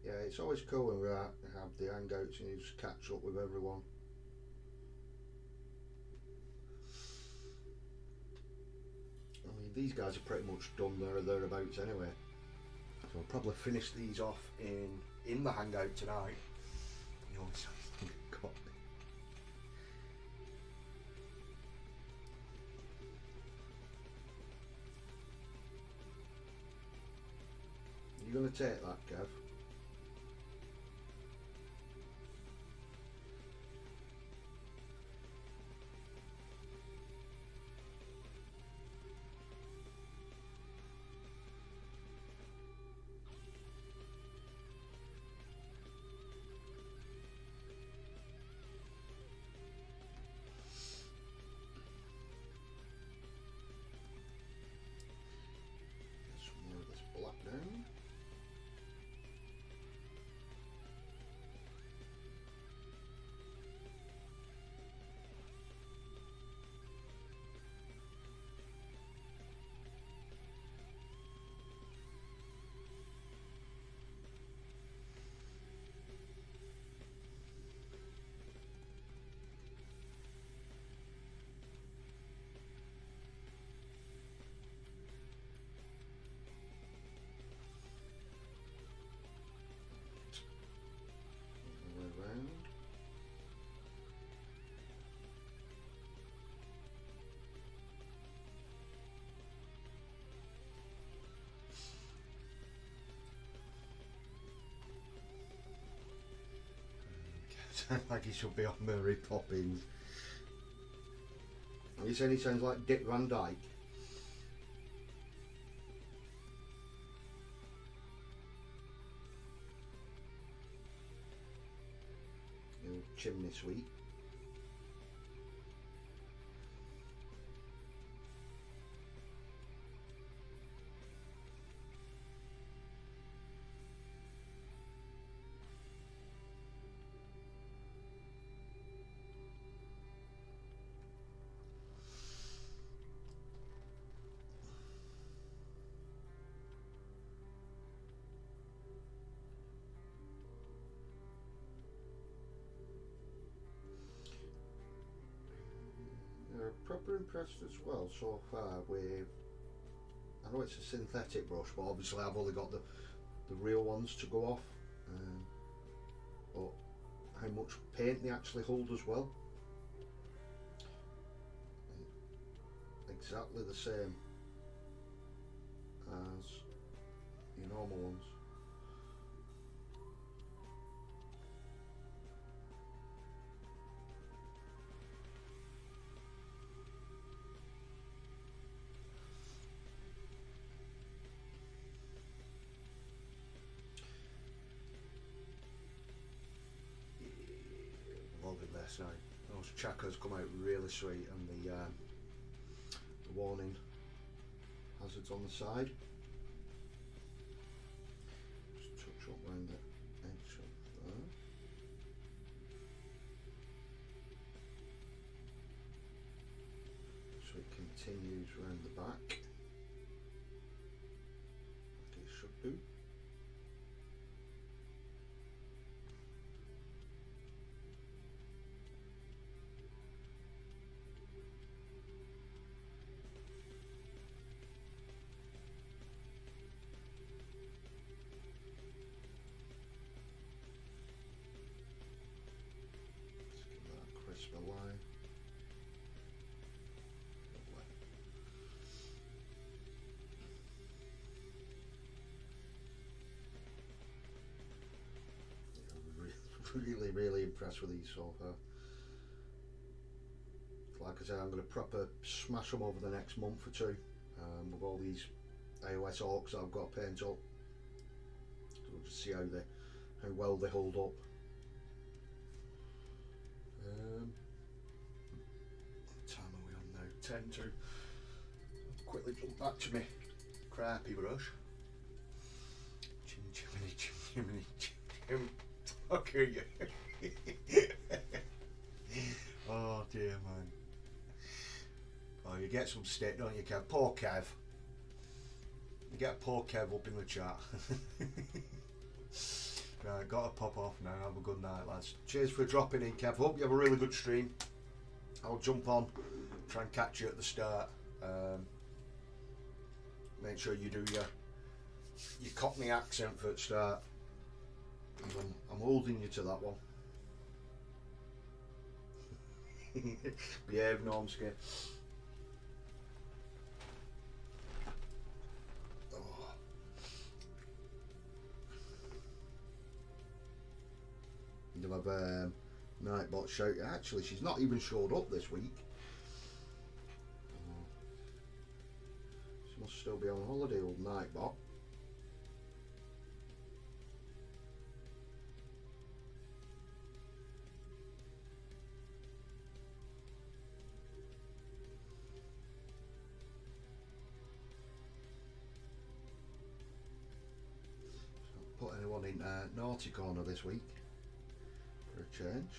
Yeah, it's always cool when we have the hangouts and you just catch up with everyone. I mean, these guys are pretty much done there or thereabouts anyway, so I'll probably finish these off in the hangout tonight. You know, God. You gonna take that, Kev? Some more of this black down. like he should be on Mary Poppins. Are you saying he sounds like Dick Van Dyke? Little chimney sweep. Proper impressed as well so far with, I know it's a synthetic brush, but obviously I've only got the real ones to go off, but how much paint they actually hold as well. Exactly the same as your normal ones. Loving this now. Those checkers come out really sweet, and the warning hazards on the side. Just touch up around the edge of there. So it continues around the back, like it should do. The line. Really impressed with these so far. Like I say, I'm going to proper smash them over the next month or two with all these AOS orcs that I've got to paint up. So we'll just see how well they hold up. What time are we on now? 10 to. Quickly jump back to me crappy brush. Chimney. Okay, yeah. Oh dear, man. Oh, you get some stick, don't you, Kev? Poor Kev. You get poor Kev up in the chat. Right, gotta pop off now. Have a good night, lads. Cheers for dropping in, Kev. Hope you have a really good stream. I'll jump on, try and catch you at the start. Make sure you do your Cockney accent for the start. I'm holding you to that one. Behave, Normski. Oh. You'll have Nightbot shout. Actually, she's not even showed up this week. She must still be on holiday, old Nightbot. Put anyone in naughty corner this week for a change.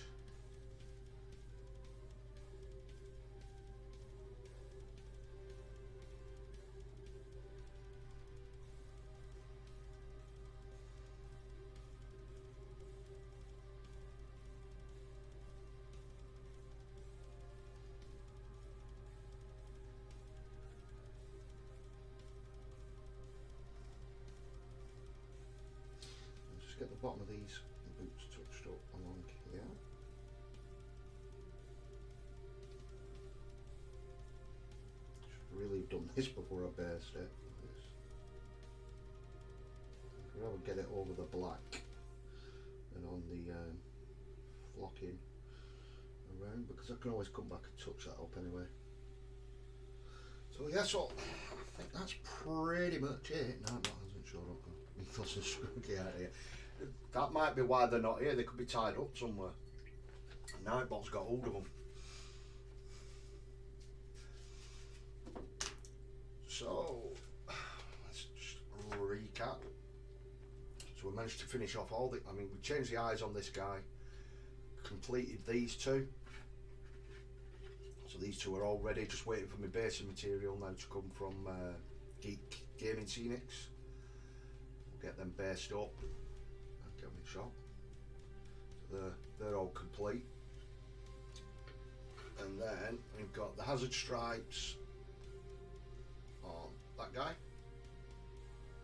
Get the bottom of these boots touched up along here. Should really have done this before I burst it. I'd rather get it over the black than on the flocking around, because I can always come back and touch that up anyway. So yeah, so I think that's pretty much it. No, that hasn't showed up. Mythos and Scruggy out here. That might be why they're not here. They could be tied up somewhere. Nightbot's got hold of them. So let's just recap. So we managed to finish off all the, I mean, we changed the eyes on this guy, completed these two. So these two are all ready, just waiting for my basing material now to come from Geek Gaming Scenics. We'll get them based up and get them in shot. So they're all complete. And then we've got the hazard stripes on that guy,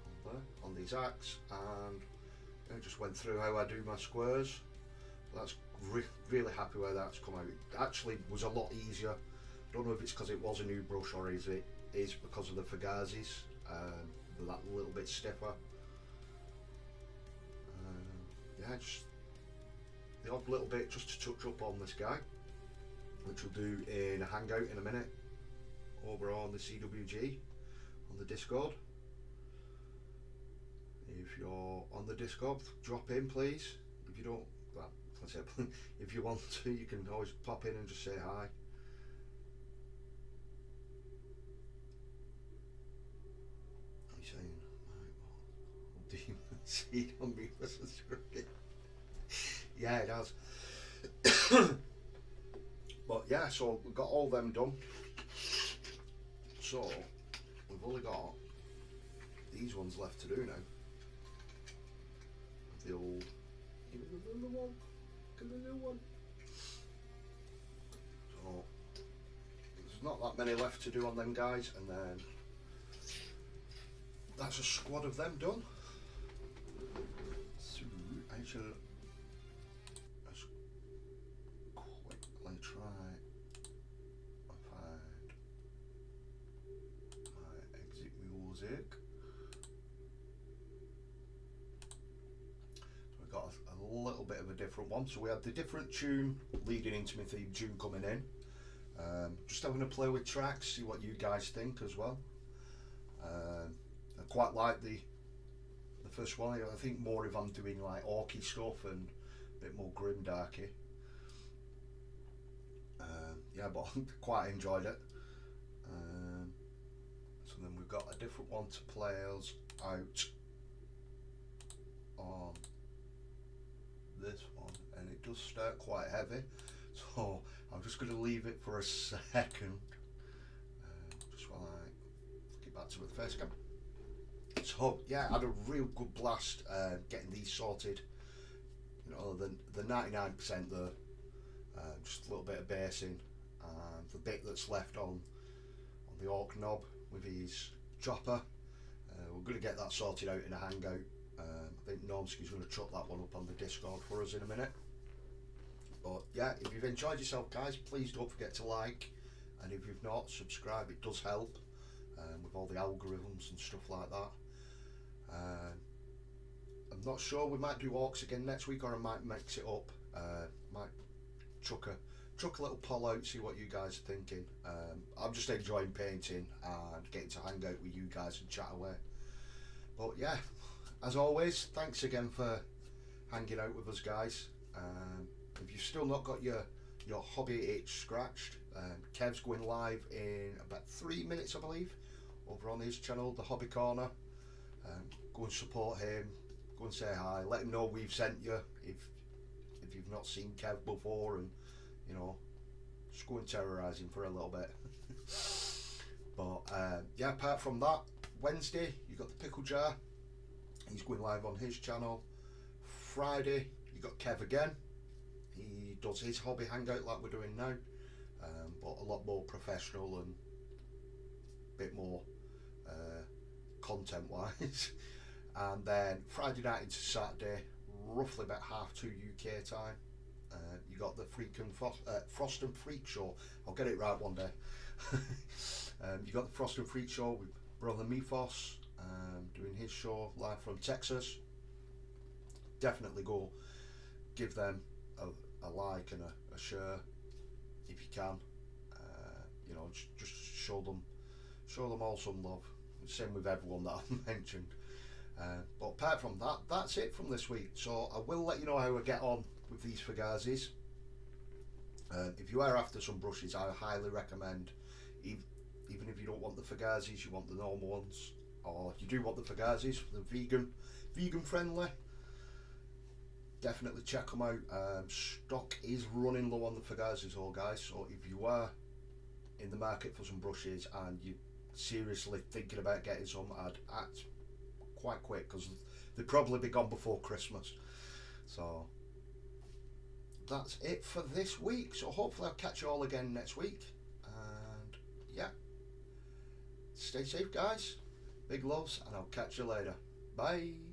on there, on these acts, and I just went through how I do my squares. That's really happy where that's come out. It actually was a lot easier. Don't know if it's because it was a new brush or is because of the Fugazis. They're that little bit stiffer. Yeah, just the odd little bit just to touch up on this guy, which we'll do in a hangout in a minute over on the CWG on the Discord. If you're on the Discord, drop in please. If you don't, well, I said, if you want to, you can always pop in and just say hi. I'm saying, what do you see on me? Yeah, it has. But yeah, so we've got all them done. So we've only got these ones left to do now. The old, give me the little one, give me the new one. So there's not that many left to do on them guys, and then that's a squad of them done. So I shall just quickly try and find my exit music. A little bit of a different one, so we had the different tune leading into my theme tune coming in, just having a play with tracks, see what you guys think as well. I quite like the first one. I think more if I'm doing like Orky stuff and a bit more grimdarky. Yeah, but I quite enjoyed it. So then we've got a different one to play us out on this one, and it does start quite heavy, so I'm just going to leave it for a second, just while I get back to the first game. So yeah, I had a real good blast getting these sorted. You know, the 99% there, just a little bit of basing, and the bit that's left on the Orc knob with his chopper. We're going to get that sorted out in a hangout. I think Normski's going to chuck that one up on the Discord for us in a minute. But yeah, if you've enjoyed yourself guys, please don't forget to like, and if you've not, subscribe. It does help with all the algorithms and stuff like that. I'm not sure, we might do Orcs again next week, or I might mix it up. Might chuck a little poll out, see what you guys are thinking. I'm just enjoying painting and getting to hang out with you guys and chat away. But yeah, as always, thanks again for hanging out with us guys. If you've still not got your hobby itch scratched, Kev's going live in about 3 minutes I believe, over on his channel, The Hobby Corner. Go and support him, go and say hi, let him know we've sent you if you've not seen Kev before, and you know, just go and terrorise him for a little bit. But yeah, apart from that, Wednesday you got the Pickle Jar, he's going live on his channel. Friday you got Kev again, he does his hobby hangout like we're doing now, but a lot more professional and a bit more content wise. And then Friday night into Saturday, roughly about 2:30 UK time, you got the freaking Frost and Freak Show. I'll get it right one day. You got the Frost and Freak Show with brother Mythos, doing his show live from Texas. Definitely go give them a a like and a share if you can. You know, just show them all some love. Same with everyone that I've mentioned. But apart from that, that's it from this week. So I will let you know how I get on with these Fugazis. If you are after some brushes, I highly recommend, even if you don't want the Fugazis, you want the normal ones, or you do want the Fugazis, the vegan friendly, definitely check them out. Stock is running low on the Fugazis, all guys. So if you are in the market for some brushes and you seriously thinking about getting some, I'd act quite quick, because they'll probably be gone before Christmas. So that's it for this week. So hopefully I'll catch you all again next week. And yeah, stay safe guys, big loves, and I'll catch you later. Bye.